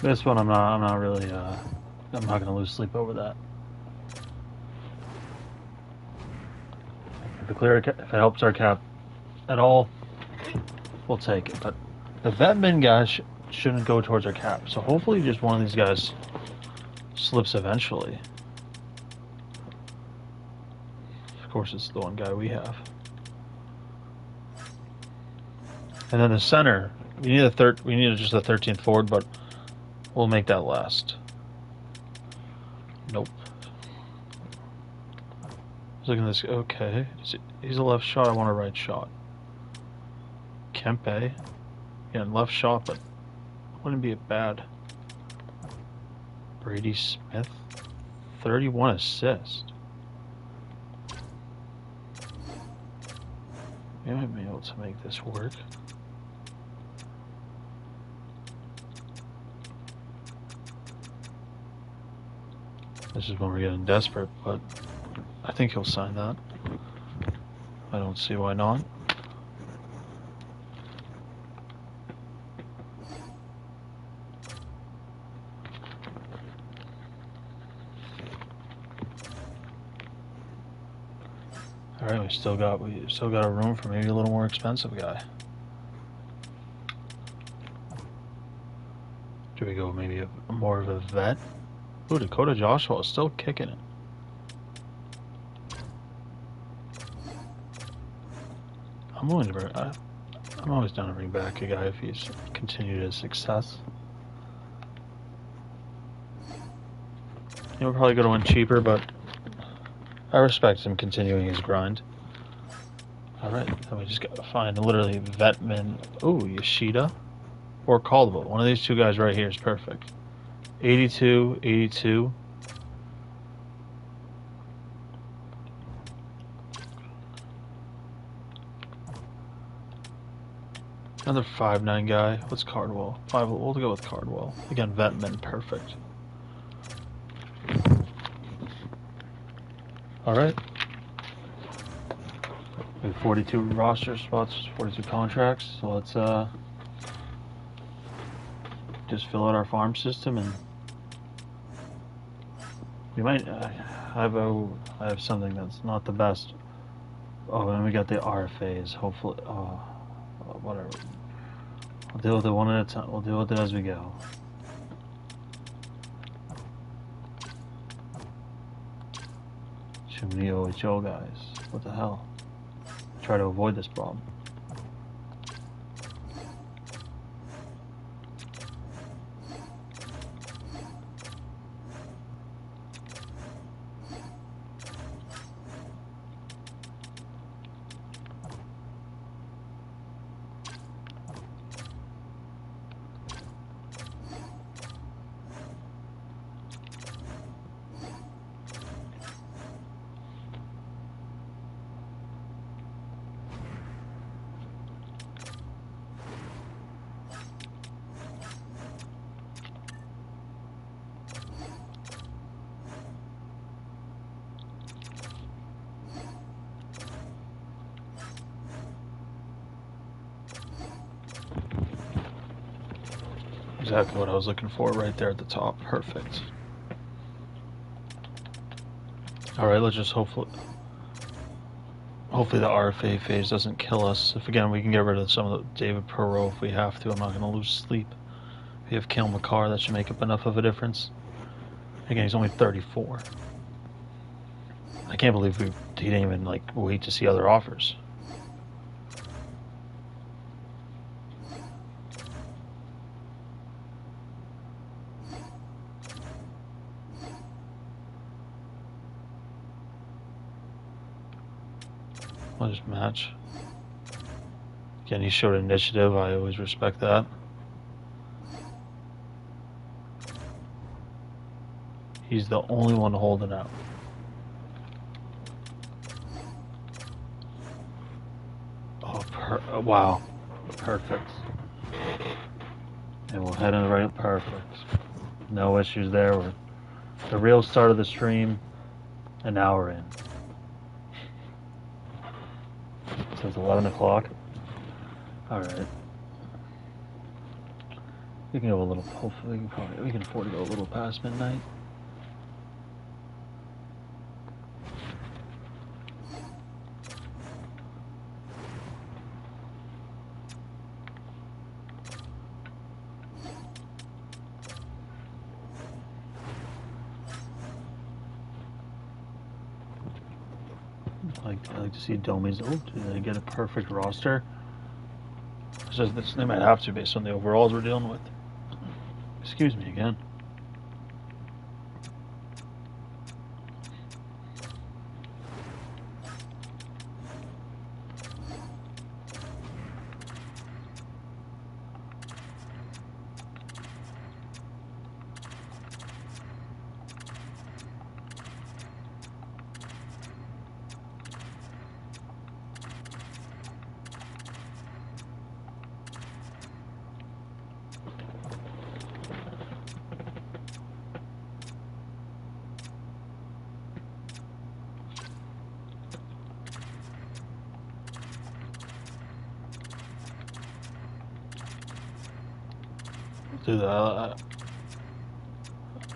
This one I'm not really I'm not gonna lose sleep over that. If it helps our cap at all, we'll take it. But the Vetman guy shouldn't go towards our cap. So hopefully just one of these guys slips eventually. Of course, it's the one guy we have. And then the center, we need just a 13th forward, but we'll make that last. Nope. Look at this. Okay, he's a left shot. I want a right shot. Kempe, yeah, left shot, but wouldn't be a bad. Brady Smith, 31 assists. We might be able to make this work. This is when we're getting desperate, but I think he'll sign that. I don't see why not. All right, we still got a room for maybe a little more expensive guy. Do we go maybe more of a vet? Ooh, Dakota Joshua is still kicking it. I'm willing to bring. I'm always down to bring back a guy if he's continued his success. He'll probably go to one cheaper, but I respect him continuing his grind. Alright, then we just gotta find literally Vetman. Ooh, Yoshida or Caldwell. One of these two guys right here is perfect. 82, 82. Another 5'9" guy. What's Cardwell? We'll go with Cardwell. Again, Vetman, perfect. Alright. We have 42 roster spots, 42 contracts, so let's just fill out our farm system, and we might I have something that's not the best. Oh, and we got the RFAs. Hopefully, whatever. We'll deal with it one at a time. We'll deal with it as we go. Too many OHL guys. What the hell? Try to avoid this problem. Exactly what I was looking for right there at the top. Perfect. Alright, let's just hopefully the RFA phase doesn't kill us. If again we can get rid of some of the David Perot if we have to, I'm not gonna lose sleep. If we have Kale McCarr, that should make up enough of a difference. Again, he's only 34. I can't believe he didn't even wait to see other offers. I'll just match. Again, he showed initiative. I always respect that. He's the only one holding out. Oh, wow. Perfect. And we'll head in the right. Perfect. No issues there. We're the real start of the stream, and now we're in. So it's 11 o'clock. Alright. We can go a little. Hopefully, we can afford to go a little past midnight. I like to see Domi's. Oh, did they get a perfect roster? So they might have to based on the overalls we're dealing with. Excuse me again. Dude, I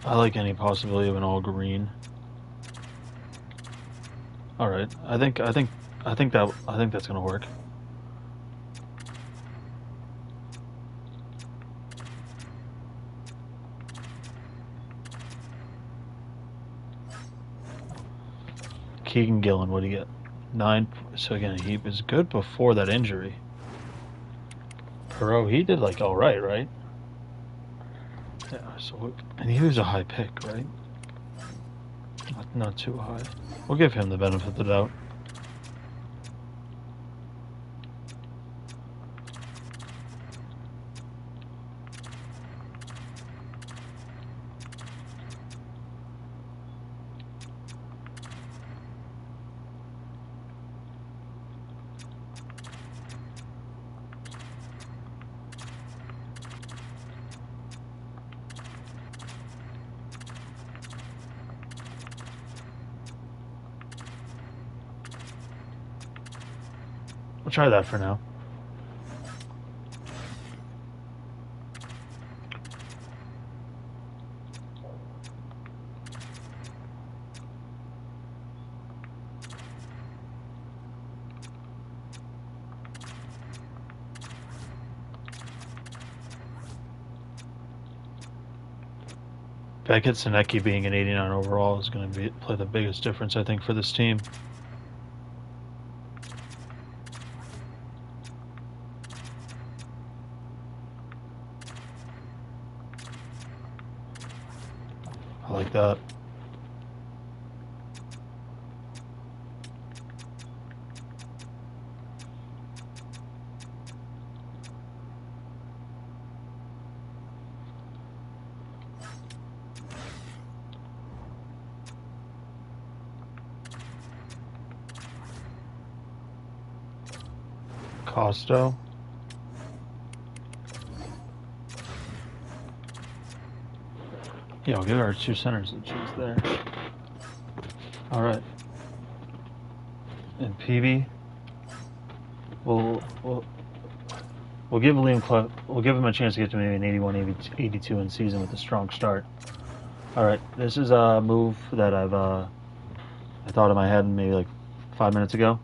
like any possibility of an all green. All right, I think that's gonna work. Keegan Gillen, what do you get? 9. So again, he was good before that injury. Perot, he did like all right? Yeah. So and he was a high pick, right? Not too high. We'll give him the benefit of the doubt. We'll try that for now. Beckett Sinecki being an 89 overall is going to play the biggest difference, I think, for this team. I like that. Costo. Yeah, we'll give our 2 centers a chance there. All right. And PV, we'll give Liam we'll give him a chance to get to maybe an 81, 82 in season with a strong start. All right, this is a move that I thought in my head maybe like 5 minutes ago.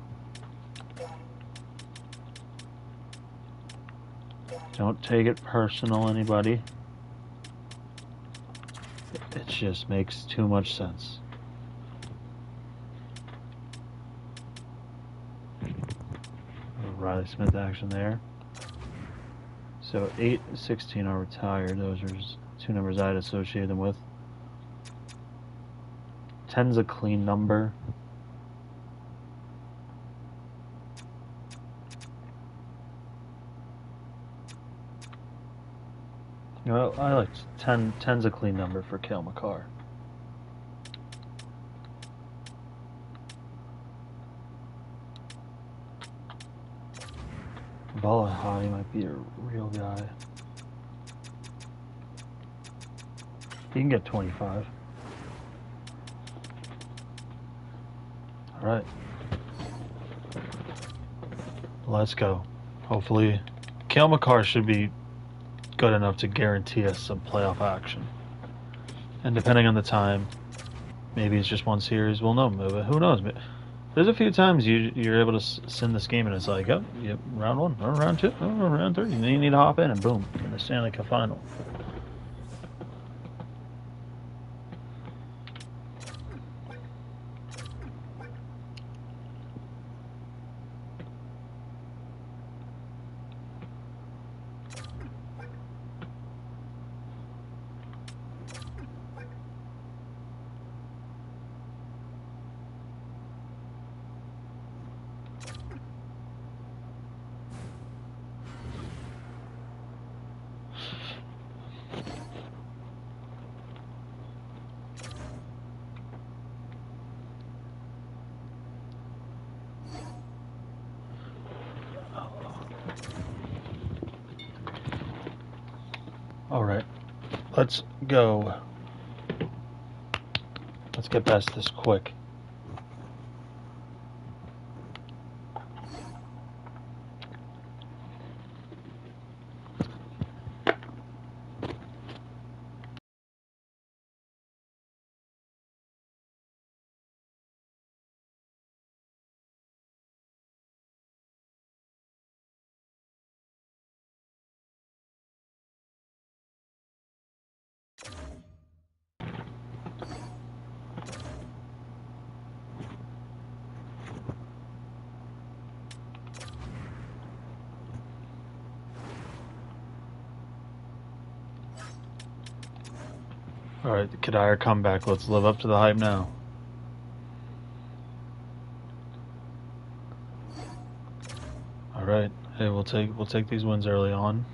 Don't take it personal, anybody. It just makes too much sense. Riley Smith action there. So 8 and 16 are retired. Those are just 2 numbers I'd associate them with. 10's a clean number. You know, I like 10's a clean number for Cale Makar. Bala High might be a real guy. He can get 25. Alright. Let's go. Hopefully, Cale Makar should be good enough to guarantee us some playoff action. And depending on the time, maybe it's just one series. We'll know. Who knows? There's a few times you're able to send this game and it's like, oh, yep, round 1, or round 2, or round 3. And then you need to hop in and boom, in the Stanley Cup final. Alright, let's go. Let's get past this quick. Alright, the Cuddyer comeback. Let's live up to the hype now. Alright, hey, we'll take these wins early on.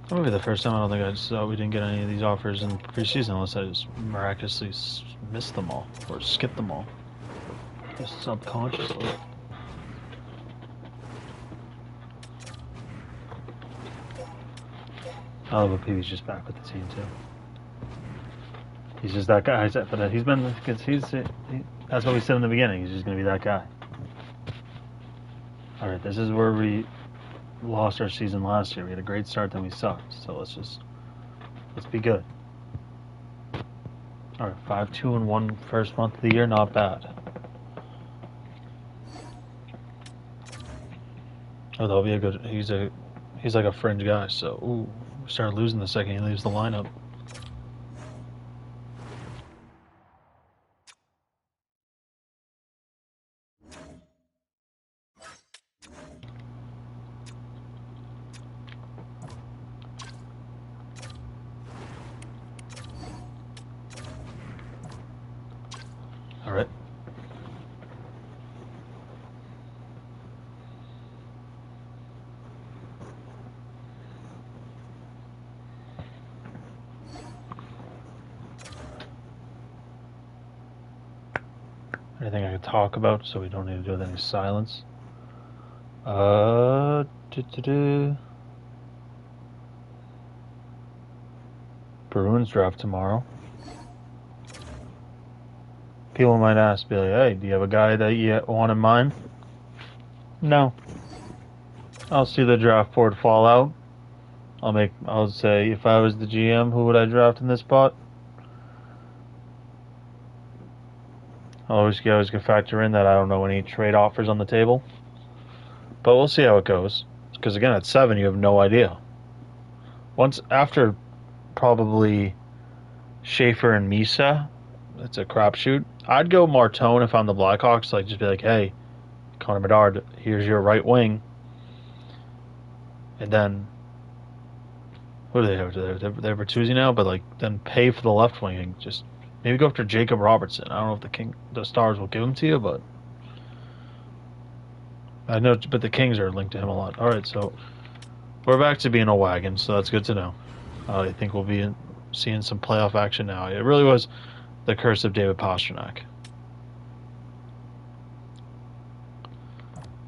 That might be the first time I don't think I saw we didn't get any of these offers in preseason unless I just miraculously missed them all or skipped them all. Just subconsciously. Oh, but PB's just back with the team too. He's just that guy. But he's been. That's what we said in the beginning. He's just gonna be that guy. All right, this is where we lost our season last year. We had a great start, then we sucked. So let's be good. All right, 5-2-1 first month of the year, not bad. Oh, that'll be a good. He's like a fringe guy. So ooh, we started losing the second he leaves the lineup. All right. Anything I could talk about so we don't need to do with any silence? Bruins draft tomorrow. People might ask, be like, hey, do you have a guy that you want in mind? No. I'll see the draft board fall out. I'll say, if I was the GM, who would I draft in this spot? You always can factor in that I don't know any trade offers on the table. But we'll see how it goes. Because again, at 7, you have no idea. Once after probably Schaefer and Misa, it's a crapshoot. I'd go Martone if I'm the Blackhawks. Like, just be like, hey, Connor Bedard, here's your right wing. And then, who do they have? They have Bertuzzi now, but like, then pay for the left wing and just maybe go after Jacob Robertson. I don't know if the Stars will give him to you, but I know. But the Kings are linked to him a lot. All right, so we're back to being a wagon, so that's good to know. I think we'll be seeing some playoff action now. It really was the curse of David Pastrnak.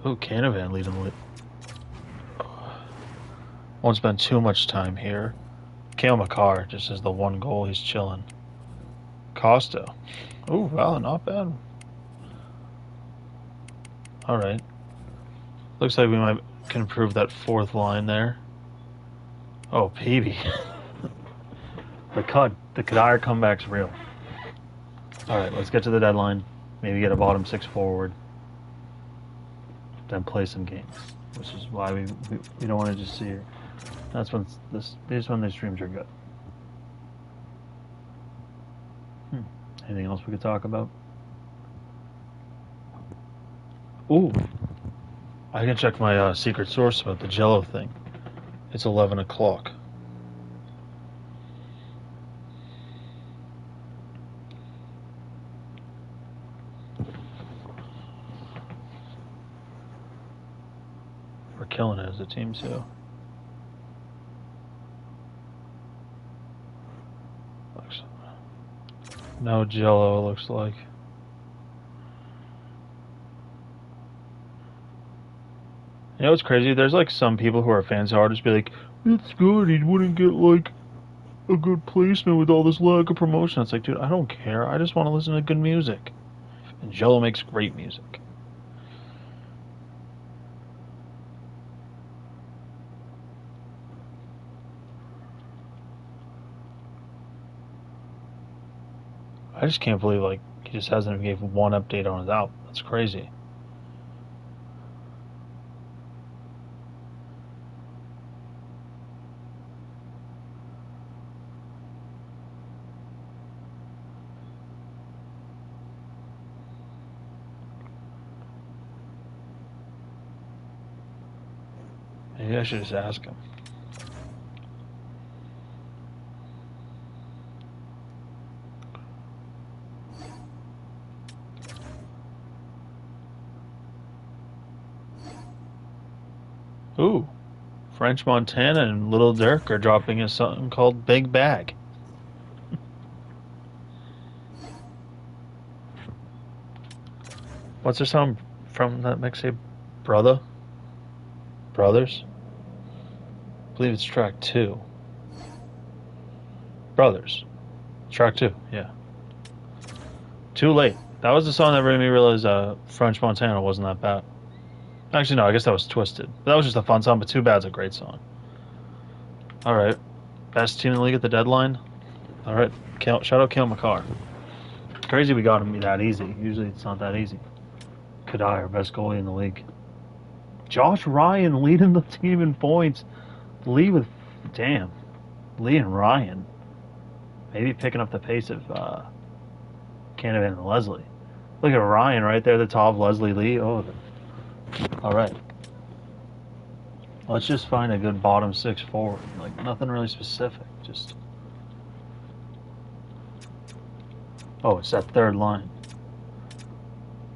Oh, Canavan leading. Won't spend too much time here. Cale Makar just has the one goal. He's chilling. Costa. Oh, wow, not bad. All right. Looks like we might can improve that fourth line there. Oh, PB. the Cuddyer comeback's real. Alright, let's get to the deadline. Maybe get a bottom six forward. Then play some games. Which is why we don't want to just see it. That's when when these streams are good. Anything else we could talk about? Ooh. I can check my secret source about the Jello thing. It's 11 o'clock. We're killing it as a team, too. No Jello, it looks like. You know what's crazy? There's like some people who are fans of artists be like, it's good, he wouldn't get like a good placement with all this lack of promotion. It's like, dude, I don't care. I just want to listen to good music. And Jello makes great music. I just can't believe like he just hasn't gave one update on his album. That's crazy. Maybe I should just ask him. Ooh, French Montana and Little Dirk are dropping a song called Big Bag. What's their song from that mixtape? Brothers? I believe it's track 2. Brothers. Track 2, yeah. Too Late. That was the song that made me realize French Montana wasn't that bad. Actually, no, I guess that was Twisted. But that was just a fun song, but Too Bad's a great song. Alright. Best team in the league at the deadline? Alright. Shout out Cale Makar. Crazy we got him that easy. Usually it's not that easy. Cuddyer, best goalie in the league. Josh Ryan leading the team in points. Lee with... Damn. Lee and Ryan. Maybe picking up the pace of Canavan and Leslie. Look at Ryan right there at the top. Leslie Lee. Oh, alright. Let's just find a good bottom six forward. Like, nothing really specific. Just... Oh, it's that third line.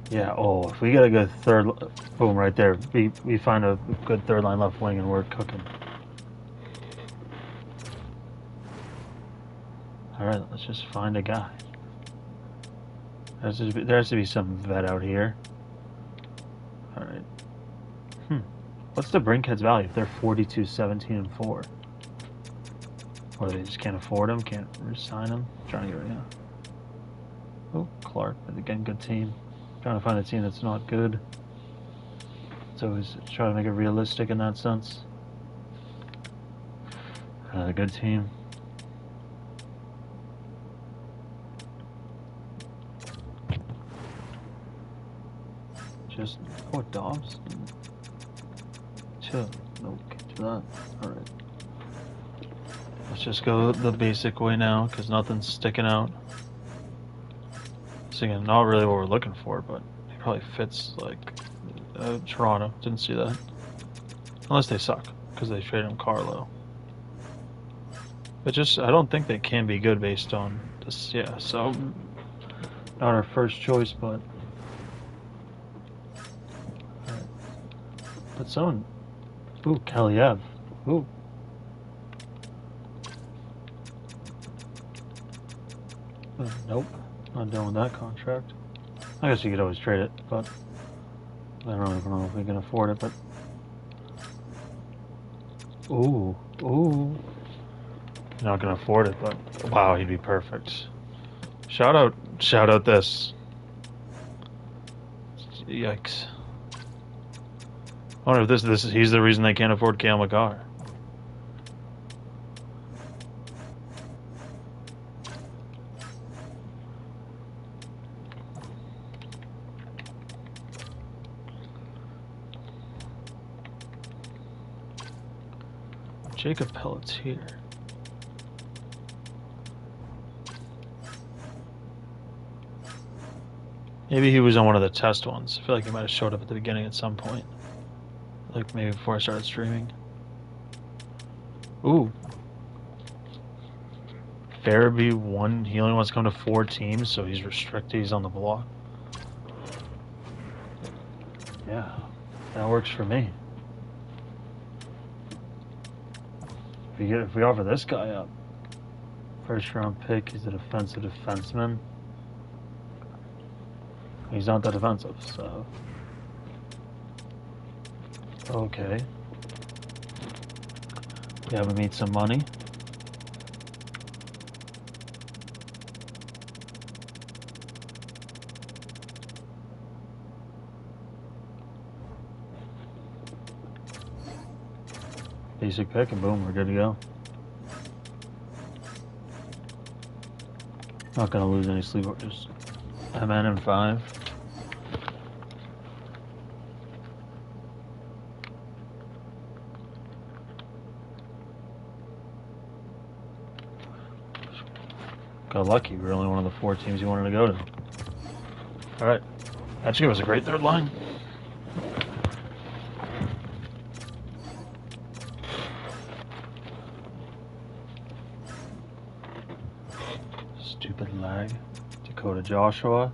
Yeah, oh, if we get a good third... Boom, right there. We find a good third line left wing and we're cooking. Alright, let's just find a guy. There has to be some vet out here. Alright. What's the Brinkheads value if they're 42, 17, and 4? Or they just can't afford him, can't re-sign him? Trying to get rid of him. Oh, Clark, but again, good team. Trying to find a team that's not good. So always try to make it realistic in that sense. Another good team. Just Dobbs. Chill. Nope, can't do that. Alright. Let's just go the basic way now, because nothing's sticking out. So again, not really what we're looking for, but he probably fits like Toronto. Didn't see that. Unless they suck, because they traded him Carlo. But just, I don't think they can be good based on this. Yeah, so not our first choice, but but someone. Ooh, Kaliev. Ooh. Nope. Not done with that contract. I guess you could always trade it, but I don't even know if we can afford it, but ooh. Not gonna afford it, but wow, he'd be perfect. Shout out this. Yikes. I wonder if he's the reason they can't afford Cale McCarr. Jacob Pelletier. Maybe he was on one of the test ones. I feel like he might have showed up at the beginning at some point. Like maybe before I started streaming. Ooh. Farabee won. He only wants to come to 4 teams, so he's restricted. He's on the block. Yeah, that works for me. If we offer this guy up, first round pick, he's a defensive defenseman. He's not that defensive, so okay. We have him eat some money. Basic pick and boom, we're good to go. Not gonna lose any sleep. Just MN and 5. Got lucky. We were only one of the 4 teams you wanted to go to. All right, that should give us a great third line. Stupid lag. Dakota Joshua.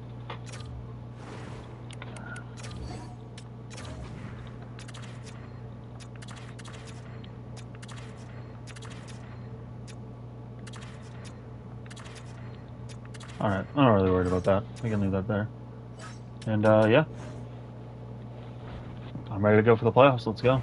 Alright, I'm not really worried about that. We can leave that there. And, yeah. I'm ready to go for the playoffs. Let's go.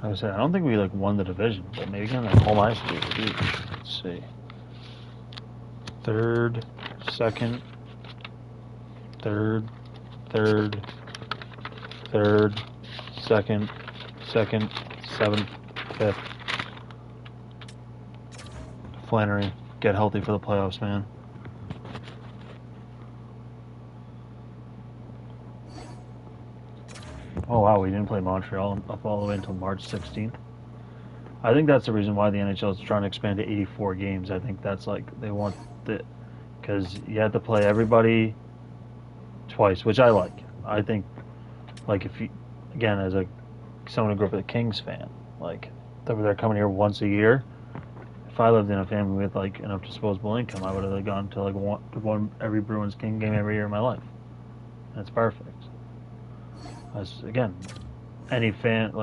I was saying, I don't think we won the division, but maybe kind of home ice. Let's see. 3rd, 2nd, 3rd, 3rd, 3rd, 2nd, 2nd, 7th, 5th. Flannery, get healthy for the playoffs, man. Oh wow, we didn't play Montreal up all the way until March 16th. I think that's the reason why the NHL is trying to expand to 84 games. I think that's they want because you have to play everybody twice, which I like. I think if you, again, as someone who grew up as a Kings fan, they're coming here once a year. If I lived in a family with enough disposable income, I would have gone to one every Bruins King game every year of my life. That's perfect. Again, any fan,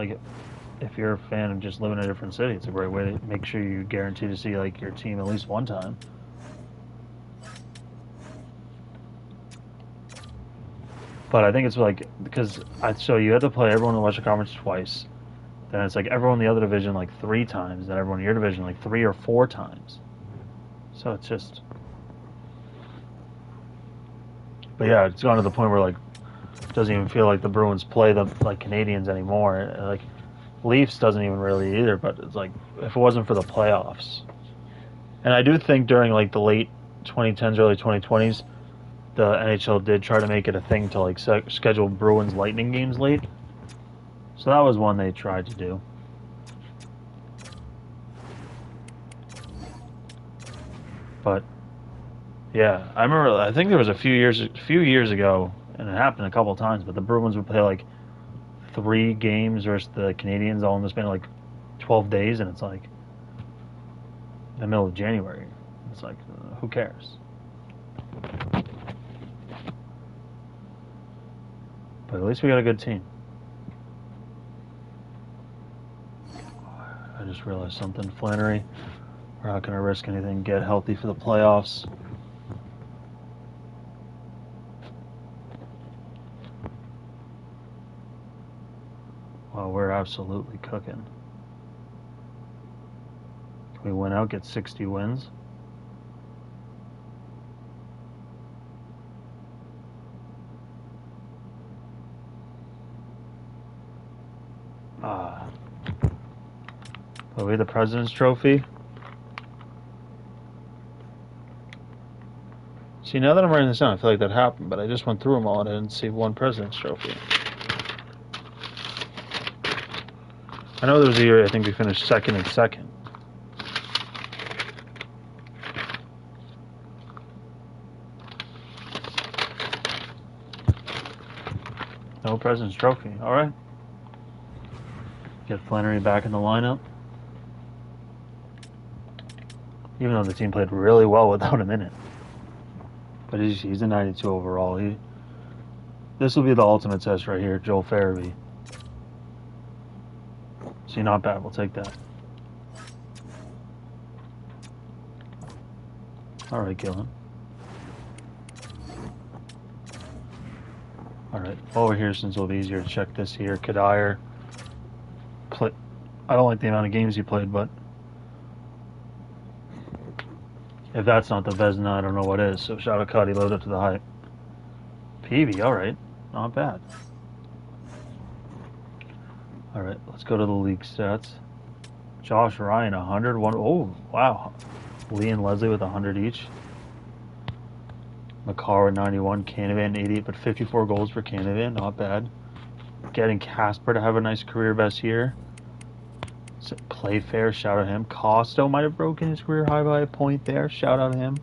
if you're a fan of just living in a different city, it's a great way to make sure you guarantee to see your team at least one time. But I think it's because so you had to play everyone in the Western Conference twice. Then it's everyone in the other division 3 times, then everyone in your division 3 or 4 times. So it's just, but yeah, it's gone to the point where it doesn't even feel like the Bruins play the Canadians anymore. Leafs doesn't even really either. But it's if it wasn't for the playoffs, and I do think during the late 2010s, early 2020s, the NHL did try to make it a thing to schedule Bruins Lightning games late. So that was one they tried to do. But yeah, I remember. I think there was a few years ago, and it happened a couple of times. But the Bruins would play 3 games versus the Canadians all in the span of 12 days, and it's in the middle of January. It's who cares? But at least we got a good team. I just realized something. Flannery, We're not going to risk anything. Get healthy for the playoffs. Well, we're absolutely cooking. Can we win out, get 60 wins? Will we the President's Trophy? See, now that I'm writing this down, I feel like that happened, but I just went through them all and I didn't see one President's Trophy. I know there was a year I think we finished second and second. No President's Trophy. All right. Get Flannery back in the lineup. Even though the team played really well without him in it. But he's a 92 overall. This will be the ultimate test right here, Joel Farabee. See, not bad. We'll take that. All right, Gillen. All right, over here, since it'll be easier to check this here. Cuddyer. I don't like the amount of games he played, but if that's not the Vezina, I don't know what is. So shout out Cuddy, lived up to the hype. Peavy, all right, not bad. All right, let's go to the league stats. Josh Ryan, 100. Oh, wow. Lee and Leslie with 100 each. McCarr with 91. Canavan, 88, but 54 goals for Canavan. Not bad. Getting Casper to have a nice career best year. Playfair, shout out him. Costo might have broken his career high by a point there. Shout out him.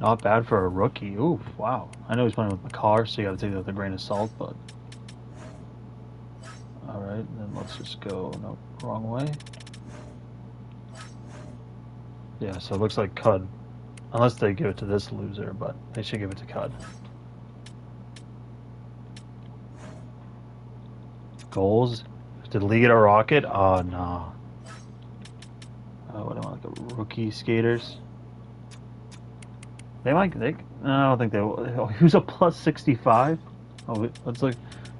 Not bad for a rookie. Ooh, wow. I know he's playing with McCarr, so you got to take that with a grain of salt, but... Alright, then let's just go... Nope, wrong way. Yeah, so it looks like Cud. Unless they give it to this loser, but they should give it to Cud. Goals? Did Lee get a rocket? Oh, no. Oh, what do I like? A rookie skaters? They might... I don't think they will. Oh, he was a plus 65? Oh, let's look.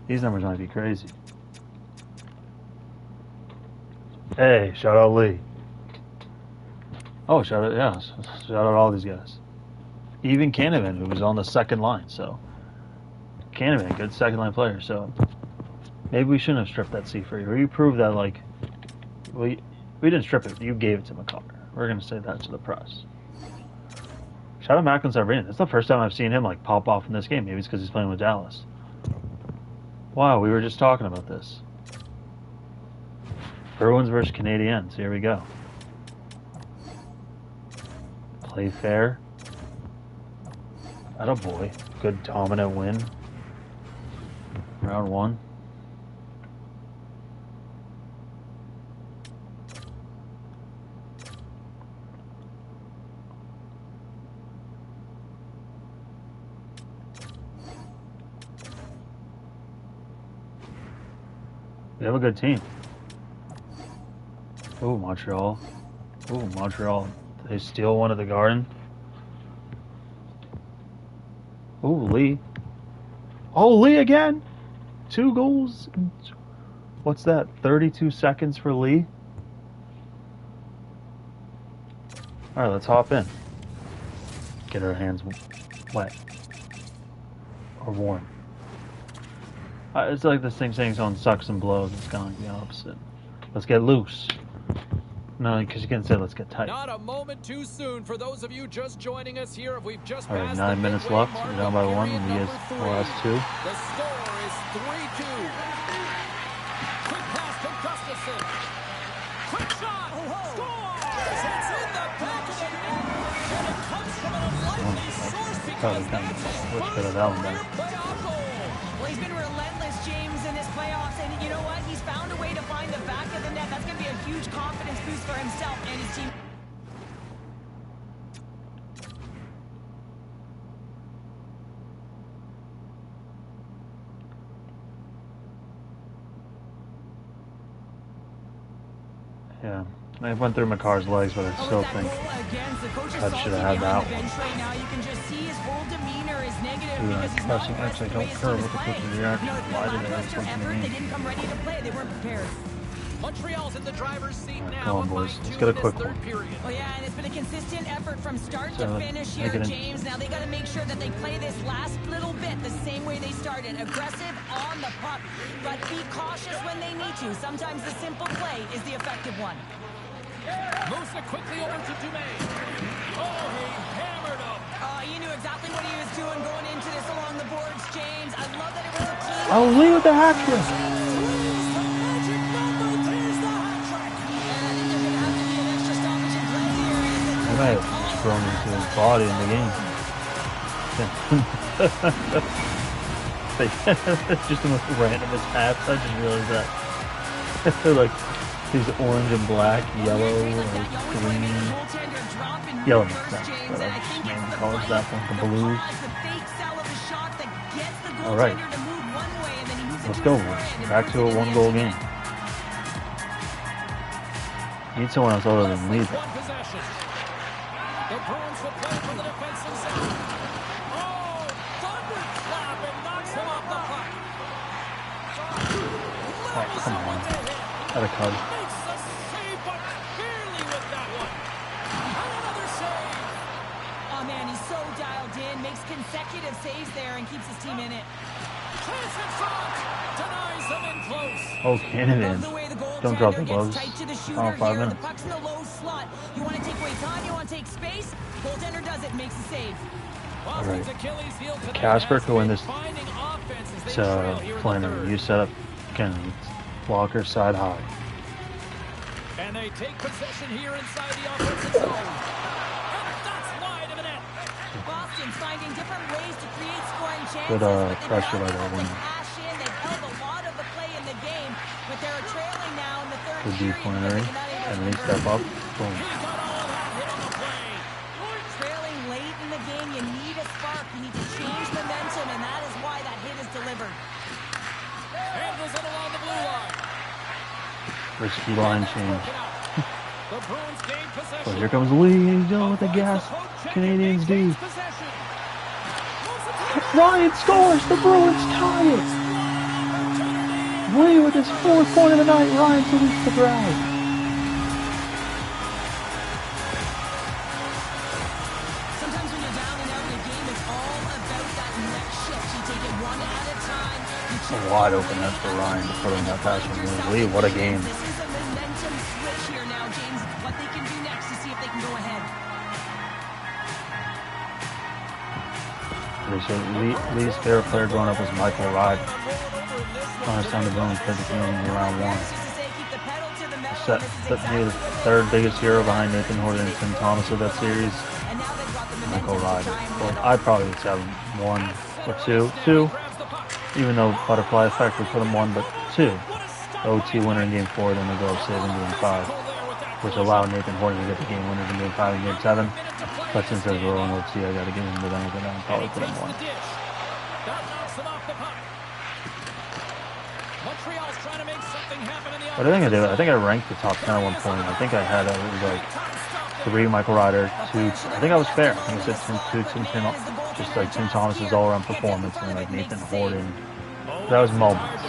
These numbers might be crazy. Hey, shout out Lee. Oh, shout out, yeah. Shout out all these guys. Even Canavan, who was on the second line, so. Canavan, good second line player, so. Maybe we shouldn't have stripped that C for you. You proved that, like, we didn't strip it. You gave it to McCarr. We're going to say that to the press. Shout out Macklin Savarino. That's the first time I've seen him, like, pop off in this game. Maybe it's because he's playing with Dallas. Wow, we were just talking about this. Bruins versus Canadiens. Here we go. Play fair. Attaboy. Good dominant win. Round one. We have a good team. Ooh, Montreal. Ooh, Montreal. They steal one at the Garden. Ooh, Lee. Oh, Lee again! 2 goals. What's that? 32 seconds for Lee? Alright, let's hop in. Get our hands wet. Or warm. It's like this thing saying someone sucks and blows. It's kind of like the opposite. Let's get loose. No, because you can say let's get tight. Not a moment too soon for those of you just joining us here. If we've just all right, passed 9 minutes left. We're down by 1. And he has the last 2. The score is 3-2. Quick pass to Gustafson. Quick shot. Scores. It's in the back of the net. And it comes from an unlikely source because Well, he's been relentless, James, in this playoffs, and you know what? He's found a way to find the back of the net. That's going to be a huge confidence boost for himself and his team. Yeah, I went through McCarr's legs, but I still think I should have had that one. Right now, you can just see his whole demeanor is negative because he's Pressing not X, I aggressive don't based care on what the coach's reaction. Why did I have something effort. They in? didn't come ready to play. They weren't prepared. Montreal's in the driver's seat now. Come on, boys. Let's get a quick one. Oh yeah, and it's been a consistent effort from start to So, finish here, James. Now they got to make sure that they play this last little bit the same way they started. Aggressive on the puck, but be cautious when they need to. Sometimes the simple play is the effective one. Moves it quickly over to Dumaine. Oh, he hammered him. He knew exactly what he was doing going into this along the boards, James. I love that it was a clean. Oh, leave with the hat trick. He might have just thrown into his body in the game. Just the most randomest hats. I just realized that. Like these orange and black, yellow, like green. Yellow makes sense, but I just named colors that one, the blues. Alright. Let's go, boys. Back to a 1-goal game. Need someone else other than Lee. The Bruins will play from the defensive zone. Oh, thunderclap and knocks him off the puck. Oh, come on. Had a cut. Makes the save, but barely with that one. Another save. Oh man, he's so dialed in, makes consecutive saves there and keeps his team in it. Chance in front. Denies them in close. Oh, Cannon. Don't drop the gloves. Oh, 5 minutes. The puck's in the low slot. You want to take away time, you want to take space. Goaltender does it, makes a save. Alright. Casper could win this playing a review setup. Can Walker side high. And they take possession here inside the offensive zone. And that's wide of a net. Boston's finding different ways to create scoring chances. Good pressure by that winner. They've held a lot of the play in the game, but they're trailing now in the third Good period. D-pointer. And then step up. Boom. Trailing late in the game, you need a spark. You need to change momentum, and that is why that hit is delivered. Handles it along the blue line. Risky line change. The Bruins gain possession. So here comes Lee. He's dealing with the gas. Canadians D. Ryan scores. The Bruins tie it. Lee with his 4th point of the night. Ryan salutes the crowd. Sometimes when you're down and out in a game, it's all about that next shift. You take it one at a time. A wide open net for Ryan to put in that pass from Lee. What a game. This is a momentum switch here now, James. What they can do next to see if they can go ahead. So Lee's favorite player growing up was Michael Ryder. Last time the Bruins played the Canadians in round 1. Set maybe the 3rd biggest hero behind Nathan Horton and Tim Thomas of that series. Michael Ryder. Well, I'd probably would say 1 or 2. 2. Even though butterfly effect would put him 1, but 2. The OT winner in game 4, then they go up 7 in game 5, which allowed Nathan Horton to get the game winners in game 5 and game 7. But since there's a rolling OT, I got to give him the benefit and probably put him 1. But I think I did. I think I ranked the top 10 at one point. I think I had it was like 3 Michael Ryder, 2. I think I was fair. I think I said 2 Tim, just like Tim Thomas's all-around performance, and like Nathan Horton. That was moments.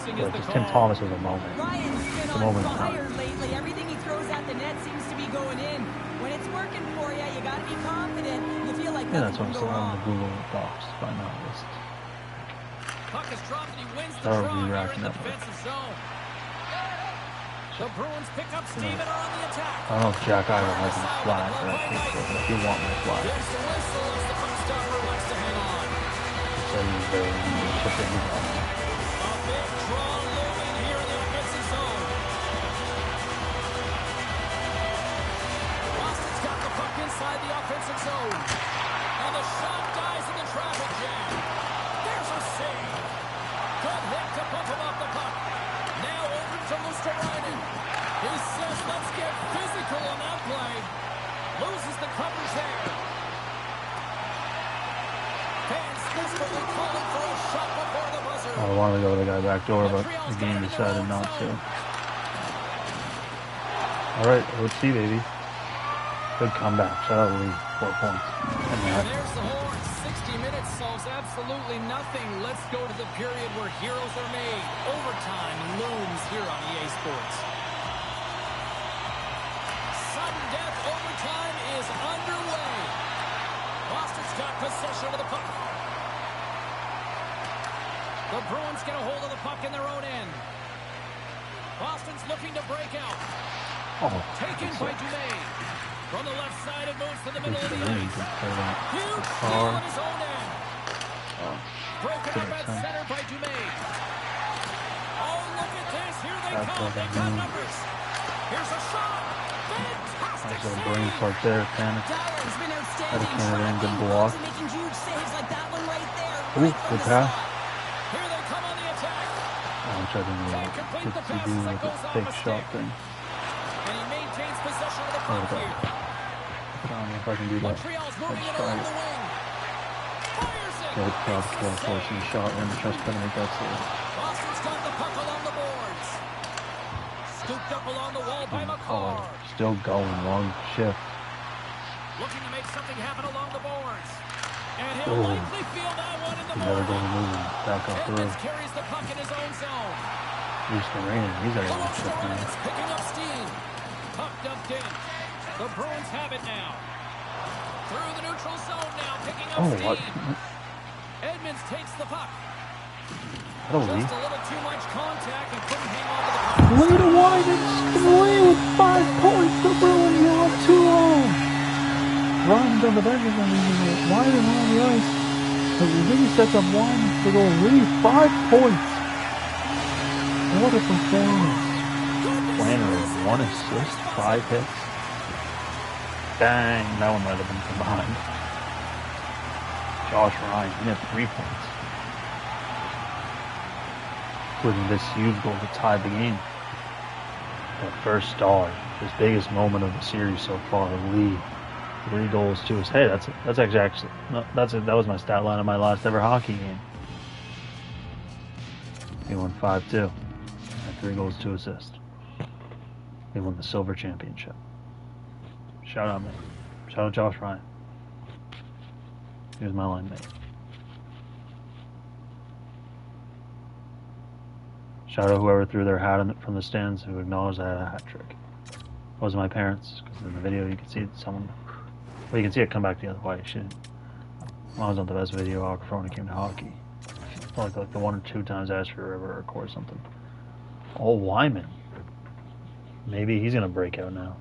Like just Tim Thomas was a moment. Ryan's been on fire lately. Everything he throws at the net seems to be going in. When it's working for you, you got to be confident. You feel like That's what I'm saying on the Google Docs by now. Puck is dropped and he wins the That draw would be here in racking the up. defensive zone. The Bruins pick up steam and are on the attack. I don't know if Jack Ira has any flag for that case, but if you want my flag, There's the whistle as the puck stopper likes to hang on. so he's very chipping it off. A big draw looming here in the offensive zone. Boston's got the puck inside the offensive zone. And the shot dies in the traffic jam. There's a save. Good hit to pump him off the puck. Now over to Ryder. He says, let's get physical on that play. Loses the covers there. Fans desperately calling for a shot before the buzzer. I wanted to go to the guy back door, but the game decided not to. Alright, let's see, baby. Good comeback. Shout out Lee. 4 points. And there's the horn. 60 minutes solves absolutely nothing. Let's go to the period where heroes are made. Overtime looms here on EA Sports. Sudden death overtime is underway. Boston's got possession of the puck. The Bruins get a hold of the puck in their own end. Boston's looking to break out. Taken by Dumaine. From the left side, it moves to the middle of the ice. Huge steal at his own end. Broken up at center by Dumaine. Oh, look at this. Here they come. They got numbers. Here's a shot. Fantastic Nice little save. brain fart there, Panic. Dollar's been outstanding. Canada, good block. Making huge saves like that one right there. Ooh, Right from good the pass. slot. Here they come on the attack. I'm trying to get to do with the fake shot thing. And he maintains possession of the puck Okay. here. I don't know if I can do that. Montreal's moving Let's it try along it. the wing. Fires it. Good cross Makes kill, the forcing save. shot and just gonna make that save. Boston's got the puck along the boards. Scooped up along the wall by McCarr. Still going, long shift. Looking to make something happen along the boards. And he'll Ooh. likely feel that one in the Never board. going moving. Back up through. Edmonds carries the puck in his own zone. Houston Rain, he's already on Lewis shift now. It's picking up steam. Puck dumped in. The Bruins have it now. Through the neutral zone now, picking up Oh, steam. what? Edmonds takes the puck. That'll Just leave. a little too much contact and couldn't hang on to the puck. Way to widen Stimulate with 5 points. The Bruins are 2-0. Ryan's on the bench is not even Ryder on the ice. The Lee sets up one to go lead 5 points. What a performance. Planner with 1 assist, 5 hits. Dang, that one might have been combined. Josh Ryan, he had 3 points. Including this huge goal to tie the game. That first star, his biggest moment of the series so far. Lee, 3 goals to his head. That's actually no, that was my stat line of my last ever hockey game. He won 5-2. Had 3 goals, 2 assists. He won the silver championship. Shout out, mate. Shout out Josh Ryan. He was my line mate. Shout out whoever threw their hat from the stands who acknowledged I had a hat trick. It wasn't my parents, because in the video you can see someone. Well, you can see it come back the other way. Mine was not the best videographer when it came to hockey. Like the 1 or 2 times I asked her to ever record something. Oh, Wyman. Maybe he's gonna break out now.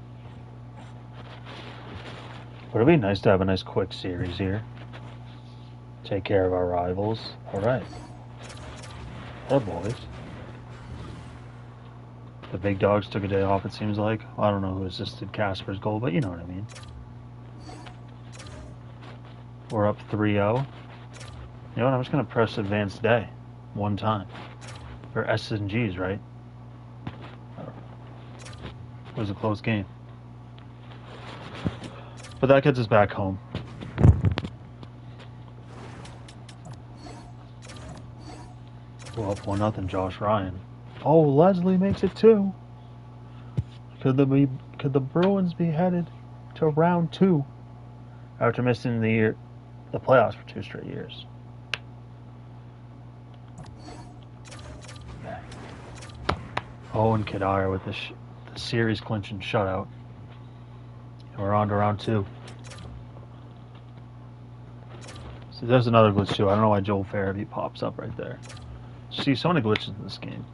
Would it be nice to have a nice quick series here? Take care of our rivals. Alright. Oh, boys. The big dogs took a day off, it seems like. I don't know who assisted Casper's goal, but you know what I mean. We're up 3-0. You know what? I'm just going to press advanced day. 1 time. For S and G's, right? It was a close game. But that gets us back home. Well, up 1-0, Josh Ryan. Oh, Leslie makes it 2. Could the Bruins be headed to round 2 after missing the playoffs for 2 straight years? Oh, and Cuddyer with the series clinching shutout. And we're on to round 2. So there's another glitch too. I don't know why Joel Farabee pops up right there. See, so many glitches in this game.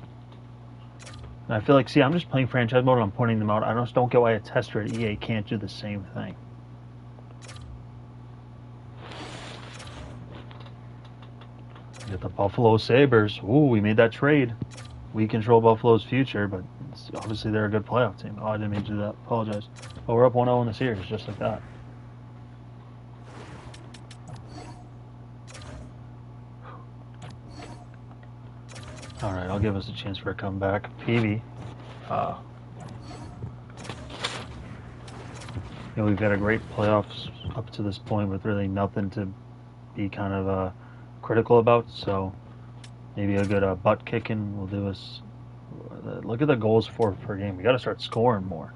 And I feel like, see, I'm just playing franchise mode and I'm pointing them out. I just don't get why a tester at EA can't do the same thing. Get the Buffalo Sabres. Ooh, we made that trade. We control Buffalo's future, but obviously they're a good playoff team. Oh, I didn't mean to do that. Apologize. But we're up 1-0 in the series, just like that. Alright, I'll give us a chance for a comeback. PB. We've had a great playoffs up to this point with really nothing to be kind of critical about, so maybe a good butt kicking will do us. Look at the goals for per game. We got to start scoring more.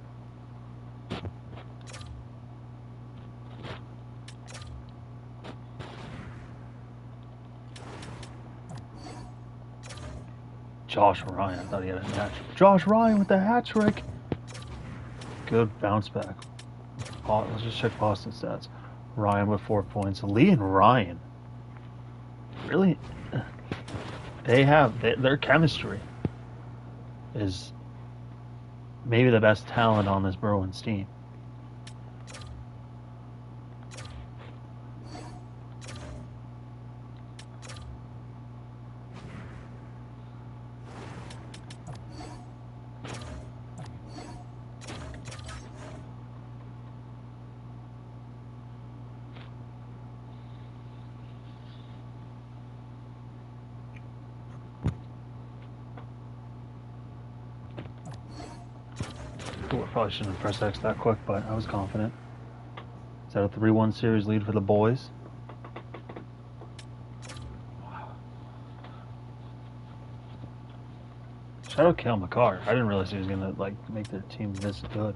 Josh Ryan. I thought he had a hat. Josh Ryan with the hat trick. Good bounce back. Let's just check Boston stats. Ryan with 4 points. Lee and Ryan. Really? Their chemistry is maybe the best talent on this Bruins team. Probably shouldn't have pressed X that quick, but I was confident. Is that a 3-1 series lead for the boys? Shout out Cale Makar. I didn't realize he was gonna make their team this good,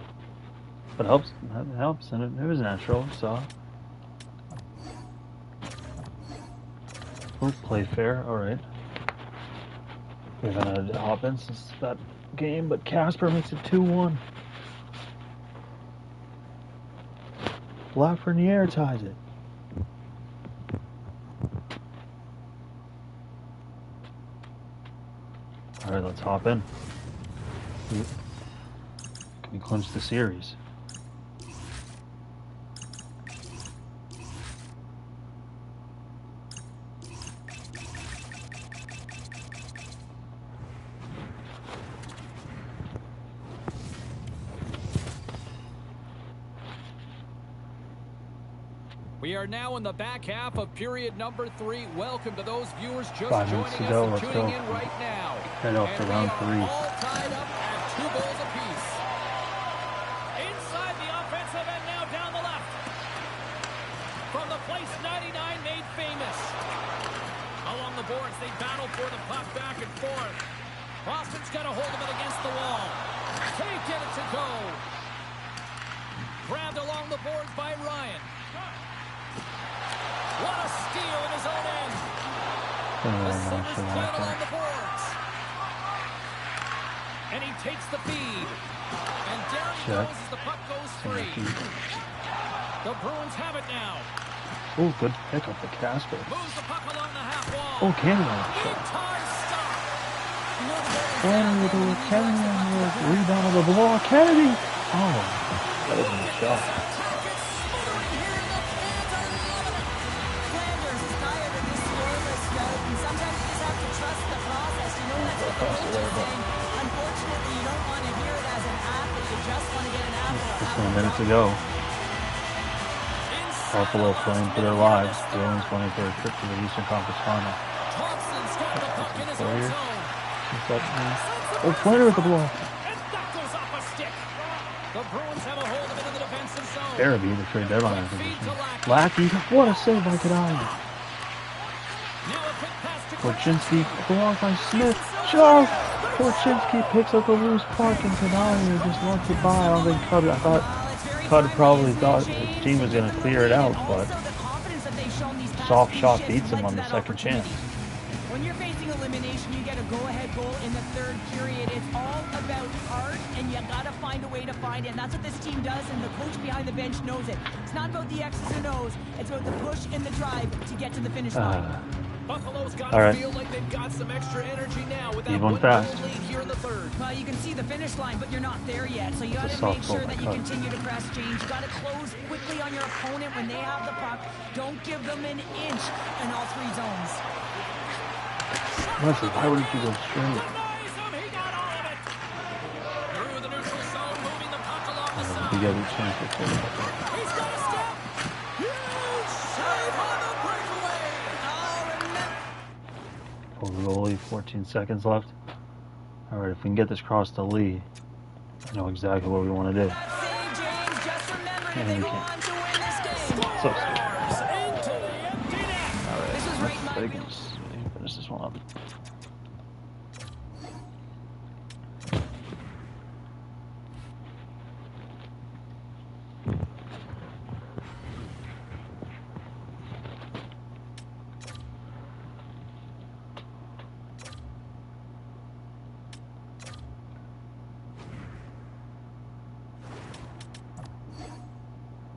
but it helps. It helps, and it was natural. So, we'll play fair. All right. We haven't had Hoppin since that game, but Casper makes it 2-1. Lafreniere ties it. All right, let's hop in. Can we clinch the series? We are now in the back half of period number 3. Welcome to those viewers just 5 minutes joining to go. us Let's and go. tuning in right now. Head off to round 3. All tied up at 2 goals apiece. Inside the offensive end now down the left. From the place 99 made famous. Along the boards, they battle for the puck back and forth. Boston's got a hold of it against the wall. Can't get it to go. Grabbed along the boards by Ryan. What a steal in his own end. The Sabres get it along the boards. And he takes the feed. And down he goes as the puck goes free. The Bruins have it now. Oh, good pickup to Casper. Moves the puck along the half wall. Oh, Canada. Kennedy rebound on the block. Kennedy. Oh, that was a shot. Unfortunately, you don't want to hear it as an athlete. You just want to get an athlete. Just a minute to go. Buffalo playing for their lives. Bruins playing for a trip to the Eastern Conference Final. Thompson's got the puck in his own zone. Oh, Flair with the ball. And that goes off a stick. The Bruins have a hold of it in the defensive zone. Barabee, the trade deadline position. Lackey, what a save by Cuddyer. Now a quick pass to Korchinski, blocked by Smith. Joe! Korchinski picks up the loose puck and Cuddyer just lets it by. I don't think Cuddyer, I thought Cuddyer probably thought his team was going to clear it out, but soft shot beats him on the second chance. When you're facing elimination, you get a go-ahead goal in the third period. It's all about heart, and you gotta find a way to find it. And that's what this team does, and the coach behind the bench knows it. It's not about the X's and O's. It's about the push and the drive to get to the finish line. Buffalo's got to feel like they've got some extra energy now with that 1-goal lead here in the third. Well, you can see the finish line, but you're not there yet. So you got to make sure that you continue to press change. You got to close quickly on your opponent when they have the puck. Don't give them an inch in all 3 zones. Honestly, why wouldn't you go straight? He got all of it. Through the neutral zone, moving the puck along the side. You get a chance to play it. He's got a step. Huge save on the breakaway. Over the goalie, 14 seconds left. All right, if we can get this cross to Lee, I know exactly what we want to do. And we can't. So stupid. All right, they can just finish this one up.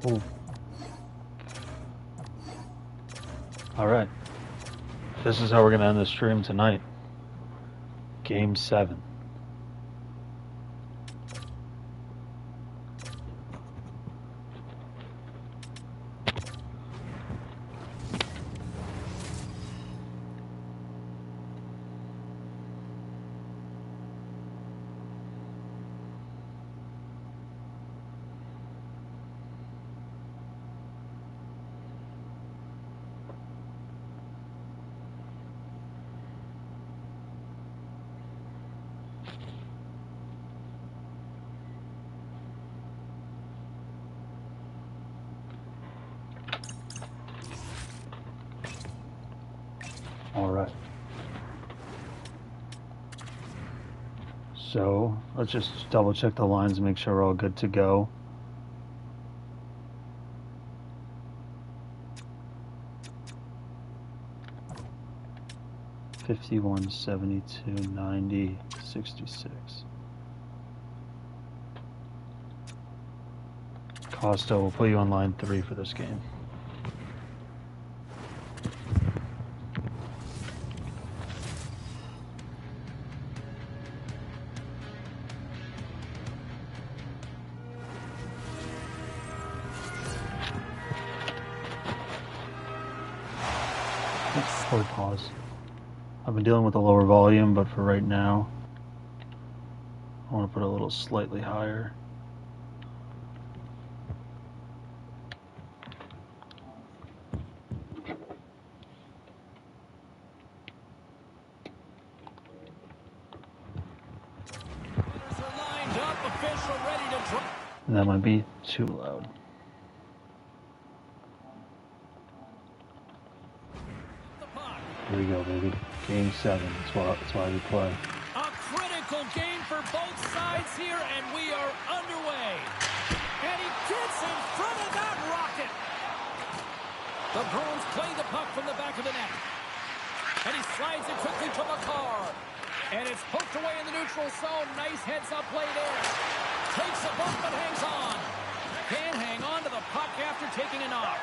Ooh. Alright. This is how we're going to end the stream tonight. Game 7. Alright. So, let's just double check the lines and make sure we're all good to go. $51, $72, $90, $66. Costa, we'll put you on line 3 for this game. Hold pause. I've been dealing with a lower volume, but for right now, I want to put it a little slightly higher. And that might be too loud. Here we go, baby. Game 7. That's why we play. A critical game for both sides here, and we are underway. And he gets in front of that rocket. The Bruins play the puck from the back of the net. And he slides it quickly to McCarr. And it's poked away in the neutral zone. Nice heads-up play there. Takes a bump but hangs on. Can't hang on to the puck after taking a knock.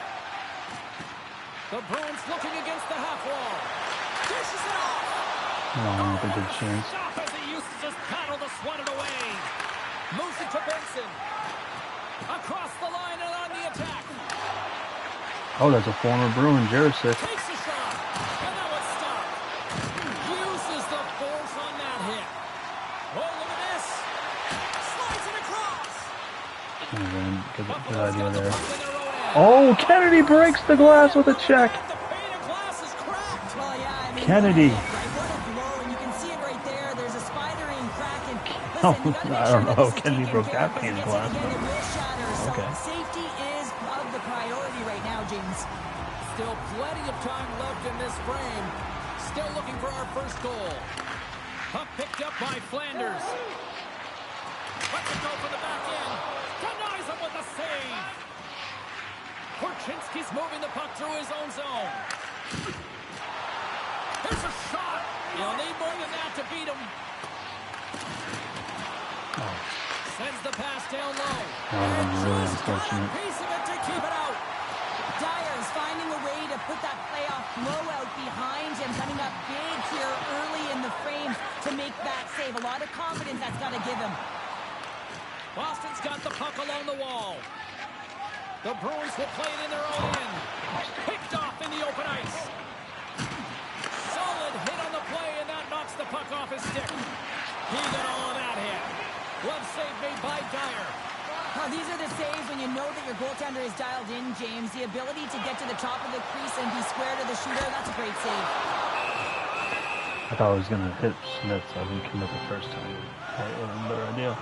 The Bruins looking against the half wall. Dishes it off. Oh, that's a good chance. Stop as he used to just paddle to swat it away. Moves it to Benson. Across the line and on the attack. Oh, that's a former Bruin, Jarosik. Takes a shot. And now it's stopped. Uses the force on that hit. Oh, look at this. Slides it across. Good idea there. Oh, Kennedy breaks the glass with a check. Kennedy. Oh, I don't know. Kennedy broke that pane of glass. Okay. Safety is of the priority right now, James. Still plenty of time left in this frame. Still looking for our first goal. Puck picked up by Flanders. Let's it go for the back end. Denies him with a save. Korchinski's moving the puck through his own zone. There's a shot. You'll need more than that to beat him. Oh. Sends the pass down low. Really unfortunate. Piece of it to keep it out. Dyer's finding a way to put that playoff blowout behind him, coming up big here early in the frame to make that save. A lot of confidence that's got to give him. Boston's got the puck along the wall. The Bruins will play it in their own end. Picked off in the open ice. Solid hit on the play, and that knocks the puck off his stick. He got all of that hit. Glove save made by Dyer. These are the saves when you know that your goaltender is dialed in, James. The ability to get to the top of the crease and be square to the shooter, that's a great save. I thought I was going to hit Smith, so I didn't commit the first time. That was a better idea.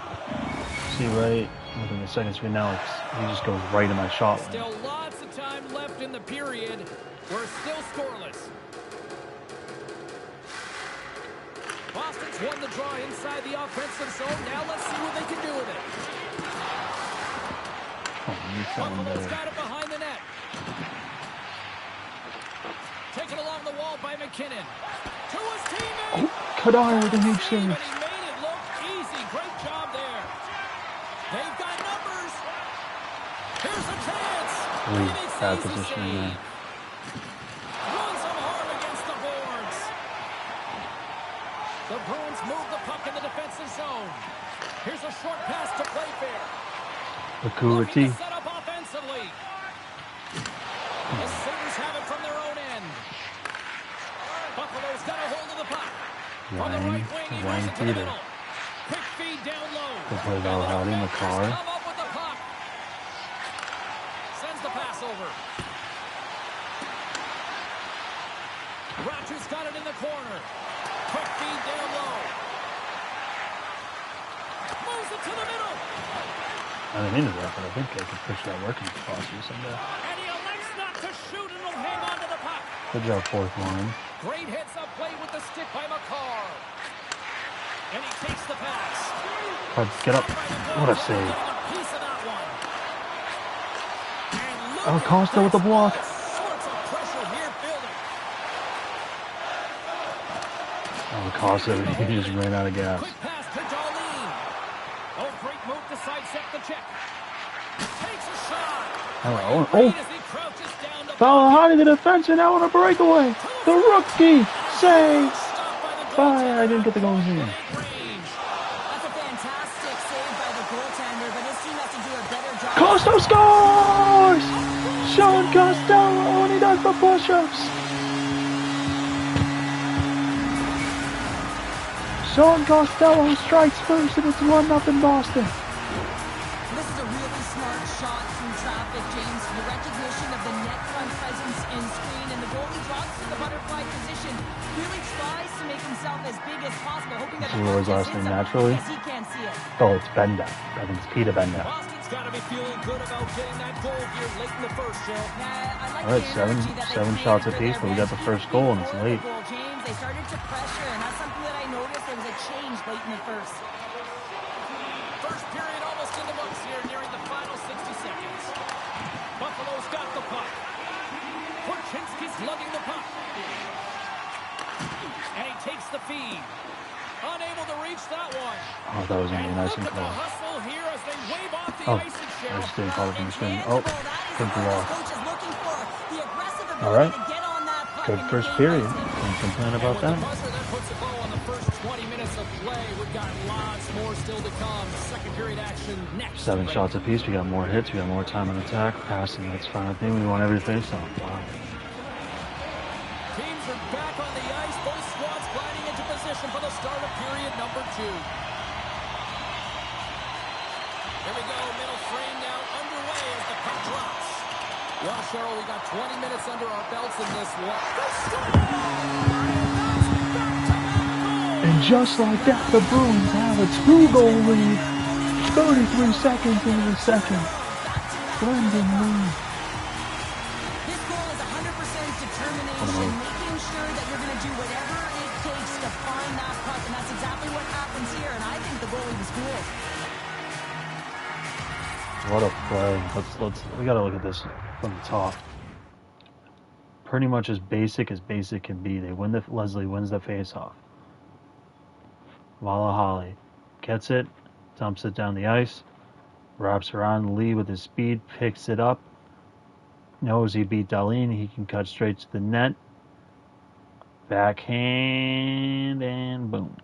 See, right, looking at the second screen now, he just goes right in my shot line. Still lots of time left in the period. We're still scoreless. Boston's won the draw inside the offensive zone. Now let's see what they can do with it. Buffalo's got it behind the net. Taken along the wall by McKinnon. To his teammate. Oh, Cuddyer with a huge save. He made it look easy. Great job there. They've got numbers. Here's a chance. Lee, bad positioning there. Runs him hard against the boards. The Bruins move the puck in the defensive zone. Here's a short pass to Playfair. Akurati. Set up offensively. The Sabres have it from their own end. Buffalo's got a hold of the puck. On the right wing, he moves it to the middle. Quick feed down low. They play Valhalla in the car. Come up with the puck. Sends the pass over. Rogers got it in the corner. Quick feed down low. Moves it to the middle. I didn't mean to that, but I think they could push that working possibly someday. And he elects not to shoot and will hang on to the puck. Good job, fourth line. Great heads-up play with the stick by McCarr. And he takes the pass. Let's get up. What a save. Piece of that one. Oh, Costa with the block. Sorts of pressure here building. Oh, Costa, he just ran out of gas. Quick pass to Darlene. Oh, great move to sidestep the check. Takes a shot. Oh, Great as he crouches down to Valhalla, the defenseman out on a breakaway. The rookie save. Bye. I didn't get the goal here. That's a fantastic save by the goaltender, but his team has to do a better job. Costa scores! Sean Costello, and he does the push-ups. Sean Costello strikes first, and it's 1-0 Boston. This is a really smart shot from traffic, James. The recognition of the net front presence and screen, and the goalie drops to the butterfly position. Really tries to make himself as big as possible, hoping that This is Roy's last name naturally. he can't see it. Oh, it's Benda. I think it's Peter Benda. Boston's got to be feeling good about getting that goal here late in the first, Joe. I like All right, the energy that they seven played shots for apiece, their but we got the bench first goal, and it's before the late. goal, James, they started to pressure, and that's something that I noticed. There was a change late in the first. First period almost in the books here, nearing the final 60 seconds. Buffalo's got the puck. Korchinski's lugging the puck. And he takes the feed. Unable to reach that one. Oh, that was going to be a nice Look and at the close. hustle here as they wave off the Oh, ice and I share. just didn't call it from the screen. Oh, good block. All right. Good first period. Can't complain about that. Buzzer that puts a bow on the first 20 minutes of play. We've got lots more still to come. Second period action next. 7 shots apiece. We got more hits. We got more time on attack. Passing, that's fine. I think we won every face-off. Wow. Teams are back on the ice. Both squads gliding into position for the start of period number 2. Here we go. Middle frame now underway as the puck drops. Well, Cheryl, we got 20 minutes under our belts in this one. And just like that, the Bruins have a 2-goal lead. 33 seconds into the second. Brendan Lee. This goal is 100% determination, making sure that you're going to do whatever it takes to find that puck, and that's exactly what happens here, and I think the goalie was cool. What a play. We gotta look at this from the top. Pretty much as basic can be. Leslie wins the face-off. Valhalla gets it, dumps it down the ice, wraps around Lee with his speed, picks it up, knows he beat Darlene, he can cut straight to the net, backhand, and boom.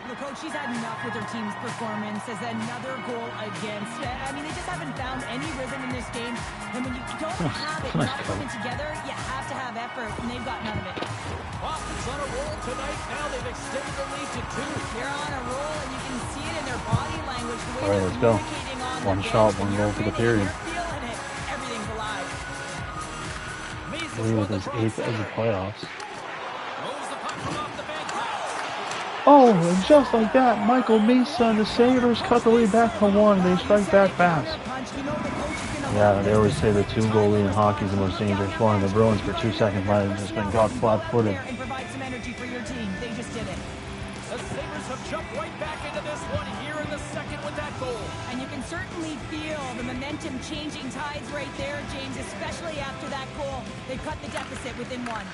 The coach, she's had enough with her team's performance as another goal against. I mean, they just haven't found any rhythm in this game. And when you don't have it, not coming together, you have to have effort, and they've got none of it. Boston's on a roll tonight. Now they've extended the lead to 2. They're on a roll, and you can see it in their body language. The way All right, they're let's go. communicating on One the shot, bench. one When goal you're for the winning, period. You're feeling it. Everything's alive. Lee with his 8th of the playoffs. Moves the puck from off the bench. Oh, and just like that, Michael Mesa and the Sabres cut the lead back to 1. They strike back fast. Yeah, they always say the 2-goal lead in hockey is the most dangerous one. The Bruins for 2 seconds might have just been caught flat-footed. And provide some energy for your team. They just did it. The Sabres have jumped right back into this one here in the second with that goal. And you can certainly feel the momentum changing tides right there, James, especially after that goal. They cut the deficit within 1.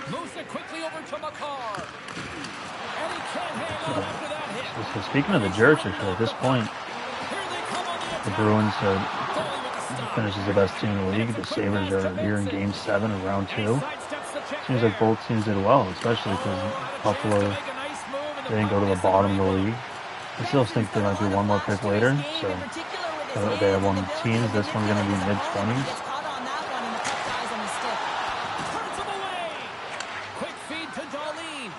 Moves it quickly over to McCarr. And he can't hang on after that hit. So speaking of the jerks, actually, at this point, Here they come on the the attack. Bruins finishes the best team in the league. The Sabres are here in Game 7 of Round 2. Seems like both teams did well, especially because Buffalo, they didn't go to the bottom of the league. I still think they might be one more pick later, so they have one teams. This one's going to be mid-20s. Quick feed to Darlene.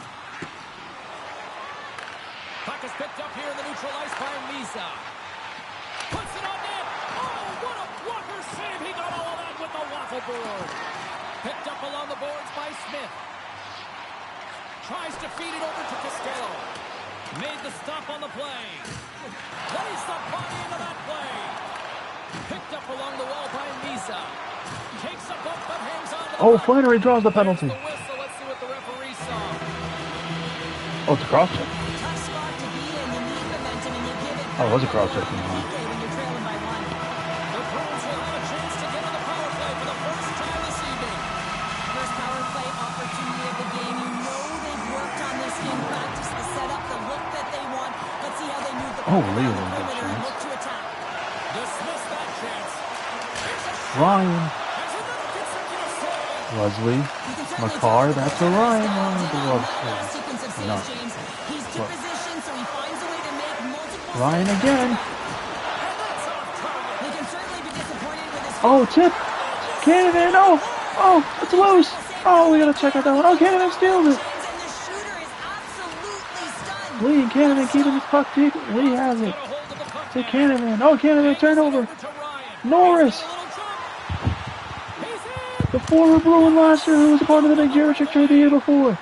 Puck is picked up here in the neutral ice by Misa. Puts it on net. Oh, what a blocker save. He got all of that with the waffle board. Picked up along the boards by Smith. Tries to feed it over to Costello. Made the stop on the play. Plays the body into that play. Picked up along the wall by Misa. Takes a bump but hangs on to the puck. Flannery draws the penalty. The whistle. Let's see what the referee saw. Oh, it's a cross check. Tough spot to be in. You need momentum and you give it. Oh, it was a cross check. When you're trailing by one. The Bruins will have a chance to get on the power play for the first time this evening. First power play opportunity of the game. You know they've worked on this in practice. The setup, the look that they want. Let's see how they move the puck Oh, Leo with a good perimeter and chance. look to attack. Dismiss that chance. Ryan. There's another consecutive save. Leslie. You can certainly McCarr, tell that's the a Ryan. dialed Oh, in the on glove that last save. sequence of saves, No. James. He's two What? positions, so he finds a way to make multiple Ryan saves. again. And that's off target. He can certainly be disappointed with his Oh, tip. Canada. Oh, it's loose. Oh, we got to check out that one. Oh, Canada steals it. and the shooter is absolutely stunned. Lee and Canada keeping his puck deep. Lee has it. Got a hold of the puck To now. Canada. Oh, Canada turnover. Over to Ryan. Norris. A little jump. He's in. The former Bruin last year who was a part of the big Juracek trade the year before.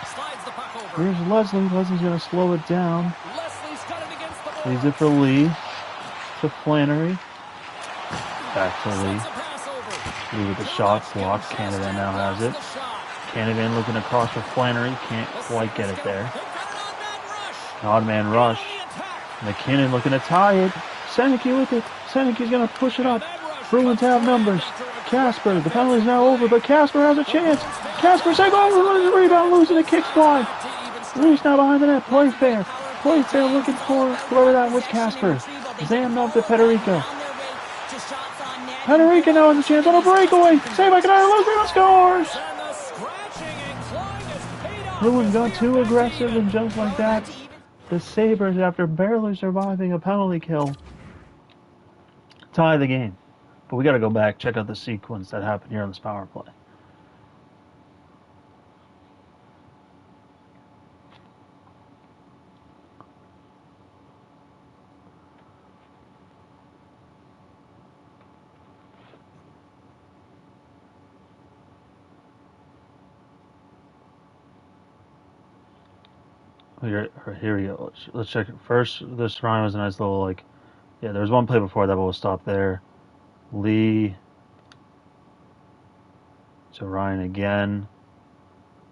Slides the puck over. Here's Leslie. Leslie's going to slow it down. Leslie's got it against the Leaves boards. it for Lee. To Flannery. Back to Lee. Sends a pass over. Lee with the shot blocked. Canada now has it. The shot. Canavan looking across for Flannery. Can't quite get it there. They've got an odd-man rush. Odd man rush. On the attack. McKinnon looking to tie it. Seneke with it. Seneke's going to push it up. Bruins have numbers. Casper, the penalty's now over, but Casper has a chance. Casper saying, oh, rebound, losing the kick squad. Lee's now behind the net. Playfair. Playfair looking for whoever that was, Casper. Zam up to Federico. Federico now has a chance on a breakaway. Save by Cuddyer. Rebound scores. And the scratching and clawing has paid off. Bruins got too aggressive, and just like that, the Sabres, after barely surviving a penalty kill, tie the game. But we got to go back, check out the sequence that happened here on this power play. Here we go. Let's check it. First, this Ryan was a nice little, like, yeah, there was one play before that, but we'll stop there. Lee to Ryan again.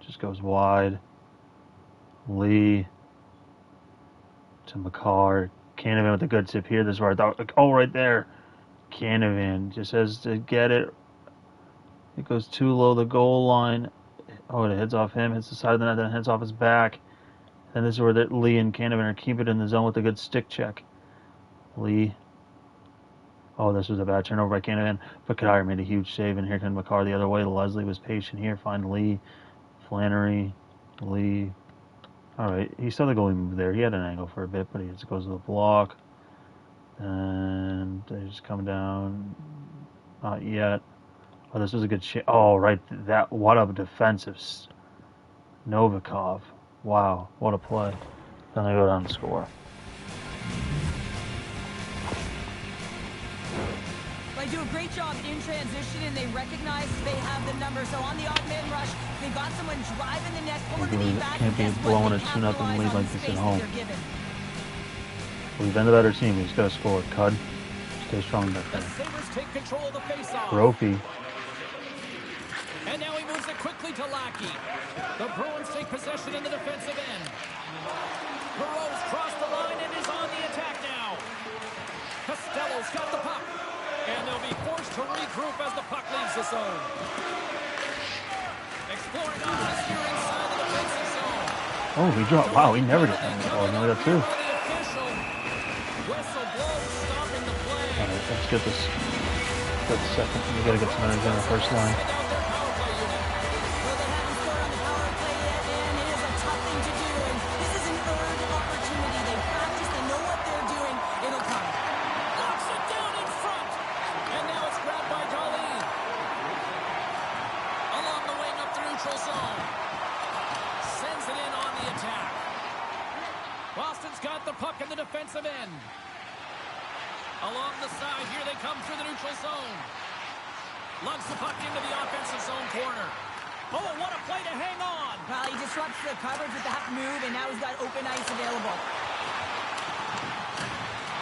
Just goes wide. Lee to McCarr. Canavan with a good tip here. This is where I thought, like, oh, right there. Canavan just has to get it. It goes too low the goal line. Oh, it hits off him, hits the side of the net, then hits off his back. And this is where Lee and Canavan are keeping it in the zone with a good stick check. Lee. Oh, this was a bad turnover by Canavan. But Cuddyer made a huge save, and here comes McCarr the other way. Leslie was patient here. Find Lee. Flannery. Lee. All right. He saw the goalie move there. He had an angle for a bit, but he just goes to the block. And they just come down. Not yet. Oh, this was a good shot. Oh, right. That. What a defensive. Novikov. Wow. What a play. Then they go down and score. They do a great job in transition, and they recognize they have the number. So on the odd man rush, they got someone driving the net, pulling the knee back. Can't be and guess what? blowing They a 2-0 capitalize lead on like the this at space home. they're given. We've been the better team. We just got to score. Cud. Stay strong back The there. Sabres take control of the faceoff. Brophy. And now he moves it quickly to Lackey. The Bruins take possession in the defensive end. Perot's crossed the line and is on the attack now. Costello's got the puck. And they'll be forced to regroup as the puck leaves the zone. Exploring options here inside the defensive zone. Oh, he dropped. Wow, he never did that before. Only got two. For the official. Whistle blows, stopping the play. All right, Let's get this. Get the second. We gotta get some energy on the first line. Well, they haven't scored on the power play yet, and it is a tough thing to do. And this is an earned opportunity. They practice, they know what they're doing. It'll come. Knocks it down in front. And now it's grabbed by Darlene. Along the wing up the neutral zone. Sends it in on the attack. Boston's got the puck in the defensive end. Along the side, here they come through the neutral zone. Lugs the puck into the offensive zone corner. Oh, what a play to hang on. Well, he disrupts the coverage with the half move, and now he's got open ice available.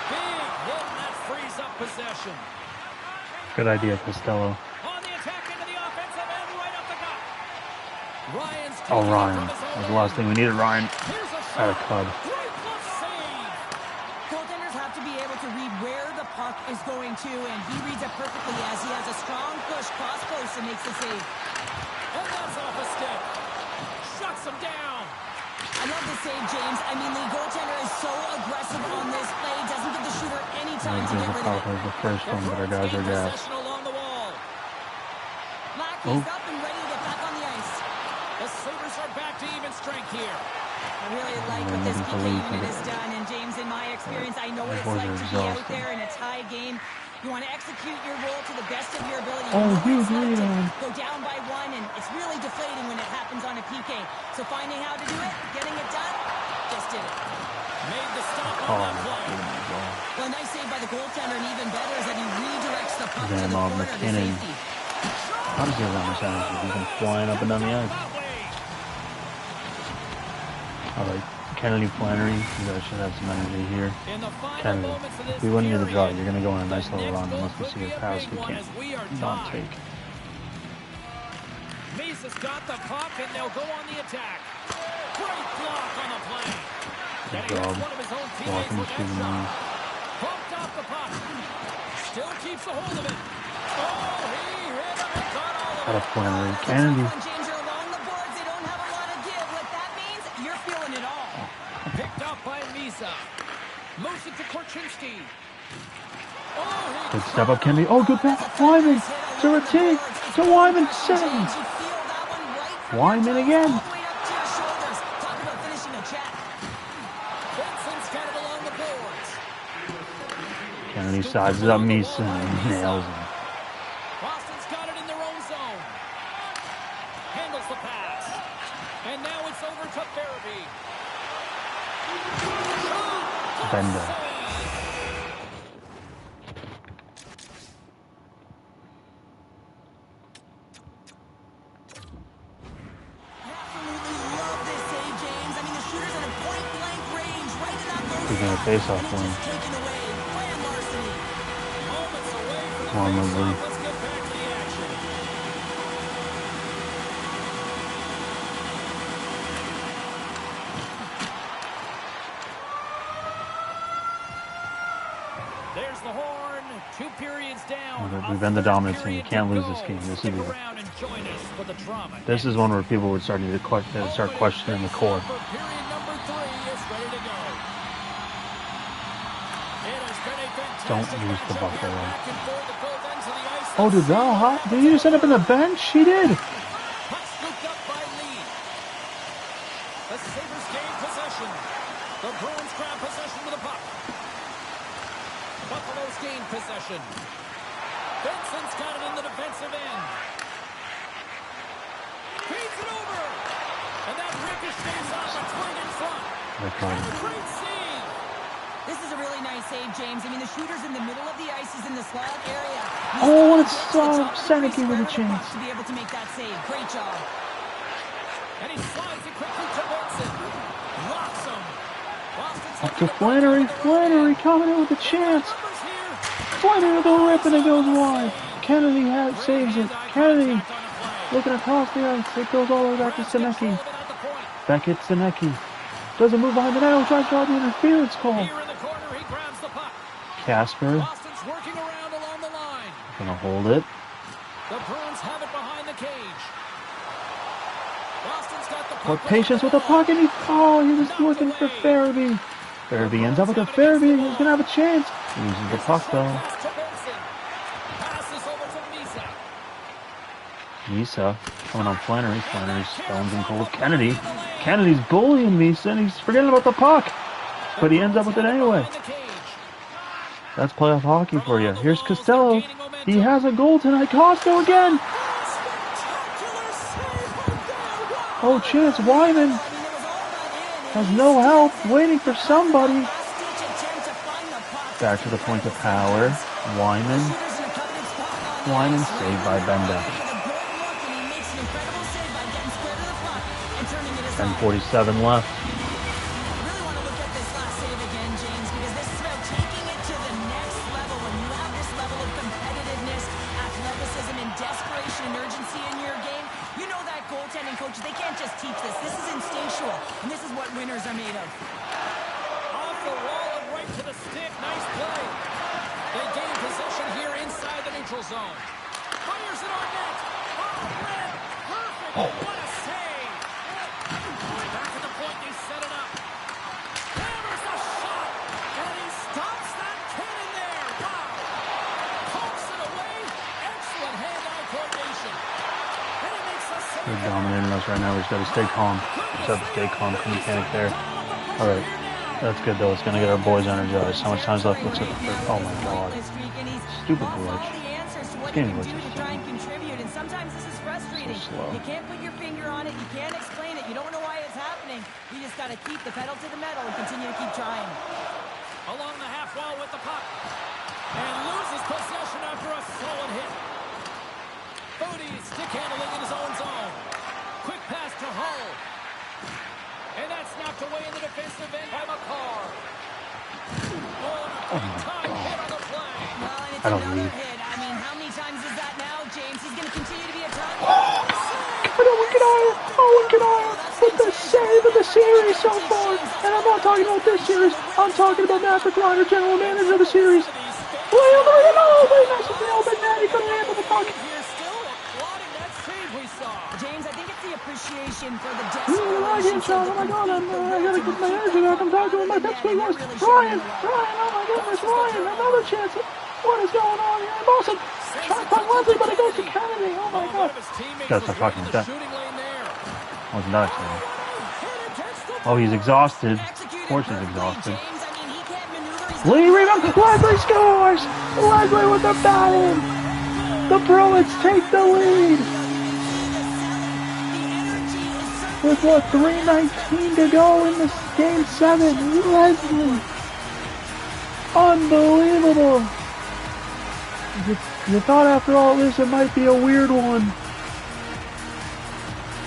Big hit, and that frees up possession. Good idea, Costello. On the attack into the offensive end, right up the gut. Ryan's Oh, taking it Ryan. from his own That was the last thing we needed, Ryan. Here's a Out of shot. Cud. Great glove save. Goaltenders have to be able to read where the puck is going to, and he reads it perfectly as he has a strong push cross post and makes the save. And that's off a stick. Shuts him down. I love the save, James. I mean, the goaltender is so aggressive on this play, doesn't give the shooter any time to get There's a rid power of play it. the first one, but our guys are gassed. Possession along the wall. Lackey's up and ready to get back on the ice. The Sabres are back to even strength here. I really like what this PK unit has done, and James, in my experience, I know what it's like to be out there in a tie game. You want to execute your role to the best of your ability. You Oh, know what huge it's like lead to on. go down by one, and it's really deflating when it happens on a PK. So finding how to do it, getting it done, just did it. Made the stop Oh, on that play. Well, nice save by the goaltender, and even better is that he redirects the puck to Then, the corner to McKinnon. safety. How does he have that much energy? He's been flying up and down the ice. That way. All right, Kennedy, Flannery, you guys should have some energy here. In the final Kennedy, moments of this if we win near the draw, period, you're going to go on a nice the little next run goal unless we could see be a a pass big we one can't as we are not tied. take. Misa's got the puck, and they'll go on the attack. Great block on the play. Good And he job. hits one of his own teammates Blocking with the that shooting shot. lines. Pumped off the puck. Still keeps a hold of it. Oh, he hit him and got all of Out it. of Flannery, That's a Kennedy. tough one, James. You're along the boards. They don't have a lot of give. What that means, you're feeling it all. Picked up by Misa. Moves it to Korchinski. Oh, Good step up, Kennedy. Oh, good pass. Wyman to Reti. To Wyman. Save. Wyman again. All the way up to your shoulders. Talk about finishing a check. Benson's got it along the boards. Kennedy sizes up Misa and nails him. Boston's got it in their own zone. Handles the pass. And now it's over to Farabee. Bender. Absolutely love this save, James. I mean, the shooter's in a point-blank range, right in that low He's gonna zone, face off and one. it's just taken away. Grand larceny. Moments away from the Come on, face-off. Leslie. Let's get back to the action. There's the horn. 2 periods down. We've been the dominant team. You can't lose this game. This Stick is around and join us for the drama. this is one where people would start to start questioning the core. For period number 3 is ready to go. It has been a Don't fantastic use the matchup buckle. here, back and forth at both ends of the ice. Oh, did that? Did you just end up in the bench? He did. Puck scooped up by Lee. The Sabres gain possession. The Bruins grab possession with the puck. Buffalo's gain possession. Benson's got it in the defensive end. Feeds it over. And that ricochets off a twig in front. And a great save. This is a really nice save, James. I mean, the shooter's in the middle of the ice. He's in the slot area. Oh, and it's He's got to get to the top of the Seneca crease with a wherever the puck chance. to be able to make that save. Great job. And he slides it quickly to Benson. Locks him. Boston's Up to Flannery. Flannery coming in with a chance. numbers here. Flannery with a rip and it goes wide. Kennedy saves it. Kennedy looking across the ice. It goes all the way back to Senecki. Back at Senecki. Doesn't move behind the net. Oh, tries to draw the interference call. Here in the corner, he grabs the puck. Casper Boston's working around along the line. gonna hold it. The Bruins have it behind the cage. Boston's got the But puck. patience with the puck and he was looking for Farabee. Farabee ends up with a Farabee. He's gonna have a chance. He uses the puck though. Pass to Benson. Misa coming on Flannery. Flannery stones him cold. Kennedy. Kennedy's bullying Misa, and he's forgetting about the puck. But he ends up with it anyway. That's playoff hockey for you. Here's Costello. He has a goal tonight. Costello again. Oh, chance. Wyman has no help. Waiting for somebody. Back to the point of power. Wyman saved by Benda. 10:47 left. They can't just teach this. This is instinctual, and this is what winners are made of. Off the wall and right to the stick. Nice play. They gain possession here inside the neutral zone. Fires it on net. Oh, man. Perfect. What a save. Back at the point. They set it up. Hammers a shot. And he stops that cannon there. Wow. Pokes it away. Excellent hand-eye coordination. And he makes a save. They're dominating us right now. We just got to stay calm. Just have to stay calm. Couldn't panic there. All right. That's good, though. It's going to get our boys energized. How much time's left? Looks like the first. Oh, my God. Stupid glitch. This game glitches. Sometimes this is frustrating. So slow. You can't put your finger on it. You can't explain it. You don't know why it's happening. You just got to keep the pedal to the metal and continue to keep trying. Along the half wall with the puck. And loses possession after a solid hit. Bodie stick handling in his own zone. Quick pass to Hull. And that's knocked away in the defensive end by McCarr. Oh my God. Hit on the play. Well, and it's I don't another need. hit. I mean, how many times is that now, James? He's going to continue to be a target. Owen Cuddyer with the save of the series so far. And I'm not talking about this series. I'm talking about Maverick, Ryder, general manager of the series. Play over the middle. Very nice with the open net. He couldn't handle the puck. You're still applauding that save we saw. James, I think it's the appreciation for the I desperation. can't shot. Oh my God, I gotta get my energy back. I'm talking with my best friend was Ryan. Oh my goodness, Ryan, another chance. What is going on here? Boston shot by Leslie, but it goes to Kennedy. Oh my God. Gotta stop talking like that. Wasn't that exciting? Oh, he's exhausted. Of course he's exhausted. Lee rebound. Leslie scores. Leslie with the batting. The Bruins take the lead. With what, 3:19 to go in this game 7. Leslie. Unbelievable. You thought after all this it might be a weird one.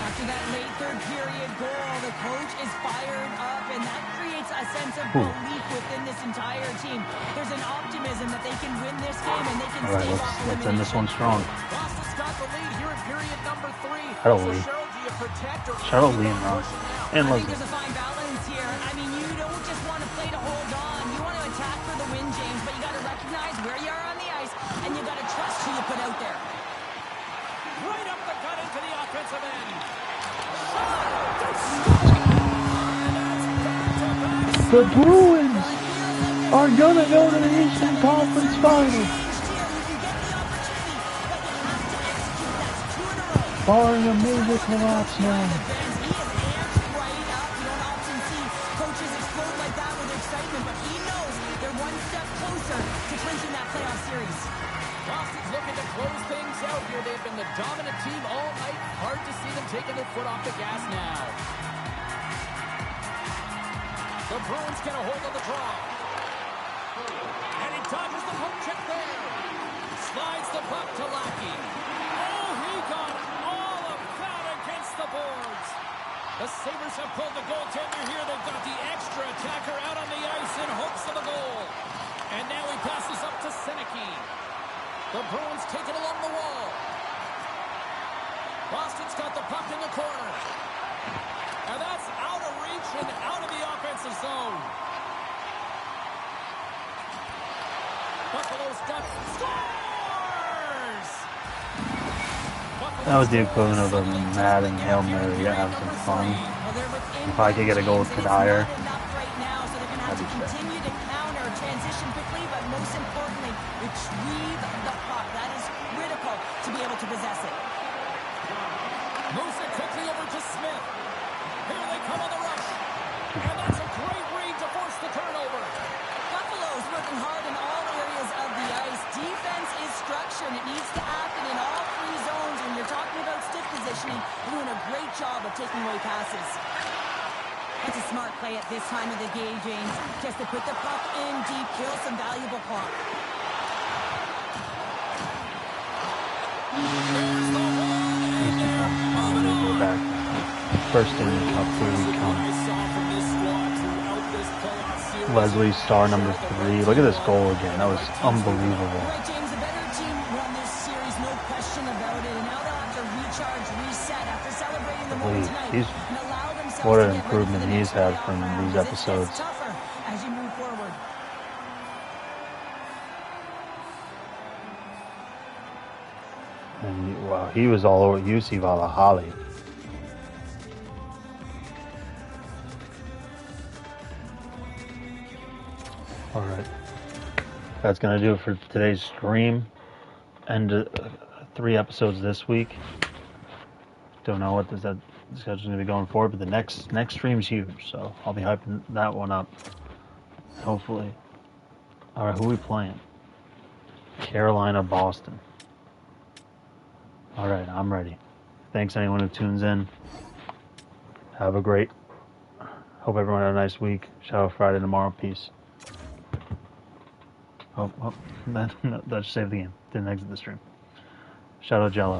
After that late third period goal, the coach is fired up, and that creates a sense of belief within this entire team. There's an optimism that they can win this game and they can All right, stave off let's end this one strong. Boston's got the lead here in period number 3. Shout out Lee. Shout out Lee and Ron. And I think Leslie. there's a fine balance here. I mean, you don't just want to play to hold on. You want to attack for the win, James, but you got to recognize where you are on the ice, and you got to trust who you put out there. Right up the gut into the offensive end. The Bruins are gonna go to the Eastern Conference Final. Barring a major collapse now. Coaches explode like that with excitement, but he knows they're one step closer to clinching that playoff series. Boston's looking to close things out here. They've been the dominant team all night. Hard to see them taking their foot off the gas now. The Bruins get a hold of the draw. And he dodges the hook check there. Slides the puck to Lackey. Oh, he got all of that against the boards. The Sabres have pulled the goaltender here. They've got the extra attacker out on the ice in hopes of a goal. And now he passes up to Seneke. The Bruins take it along the wall. Boston's got the puck in the corner. And that's out of reach and out of the offensive zone. Buffalo's got scores! That was the equivalent of a Madden Hail Mary to have some fun. If I could get a goal with Cuddyer, that'd be sick. Continue to counter, transition quickly, but most importantly, retrieve the puck. That is critical to be able to possess it. Moves it quickly over to Smith. Here they come on the rush. And that's a great read to force the turnover. Buffalo's working hard in all areas of the ice. Defense is structure, and it needs to happen in all three zones. When you're talking about stick positioning, you're doing a great job of taking away passes. That's a smart play at this time of the game, James. Just to put the puck in deep, kill some valuable clock. There's the one, and they're moving We're on. back. First in the cup, here we come. I saw from this squad throughout this playoff series. Leslie, star number 3. Look at this goal again. That was unbelievable. Right, James, the better team won this series, no question about it. And now they'll have to recharge, reset after celebrating the moment tonight. And allow themselves What to an get ready for improvement the he's next had playoff from round, these 'cause it episodes. gets tougher as you move forward. And wow, he was all over UC Valahali. Alright. That's going to do it for today's stream. And 3 episodes this week. Don't know what the schedule's going to be going forward, but the next stream's huge, so I'll be hyping that one up. Hopefully. Alright, who are we playing? Carolina, Boston. Alright, I'm ready. Thanks anyone who tunes in. Have a great... Hope everyone had a nice week. Shout out Friday tomorrow. Peace. Oh, that just saved the game. Didn't exit the stream. Shout out Jello.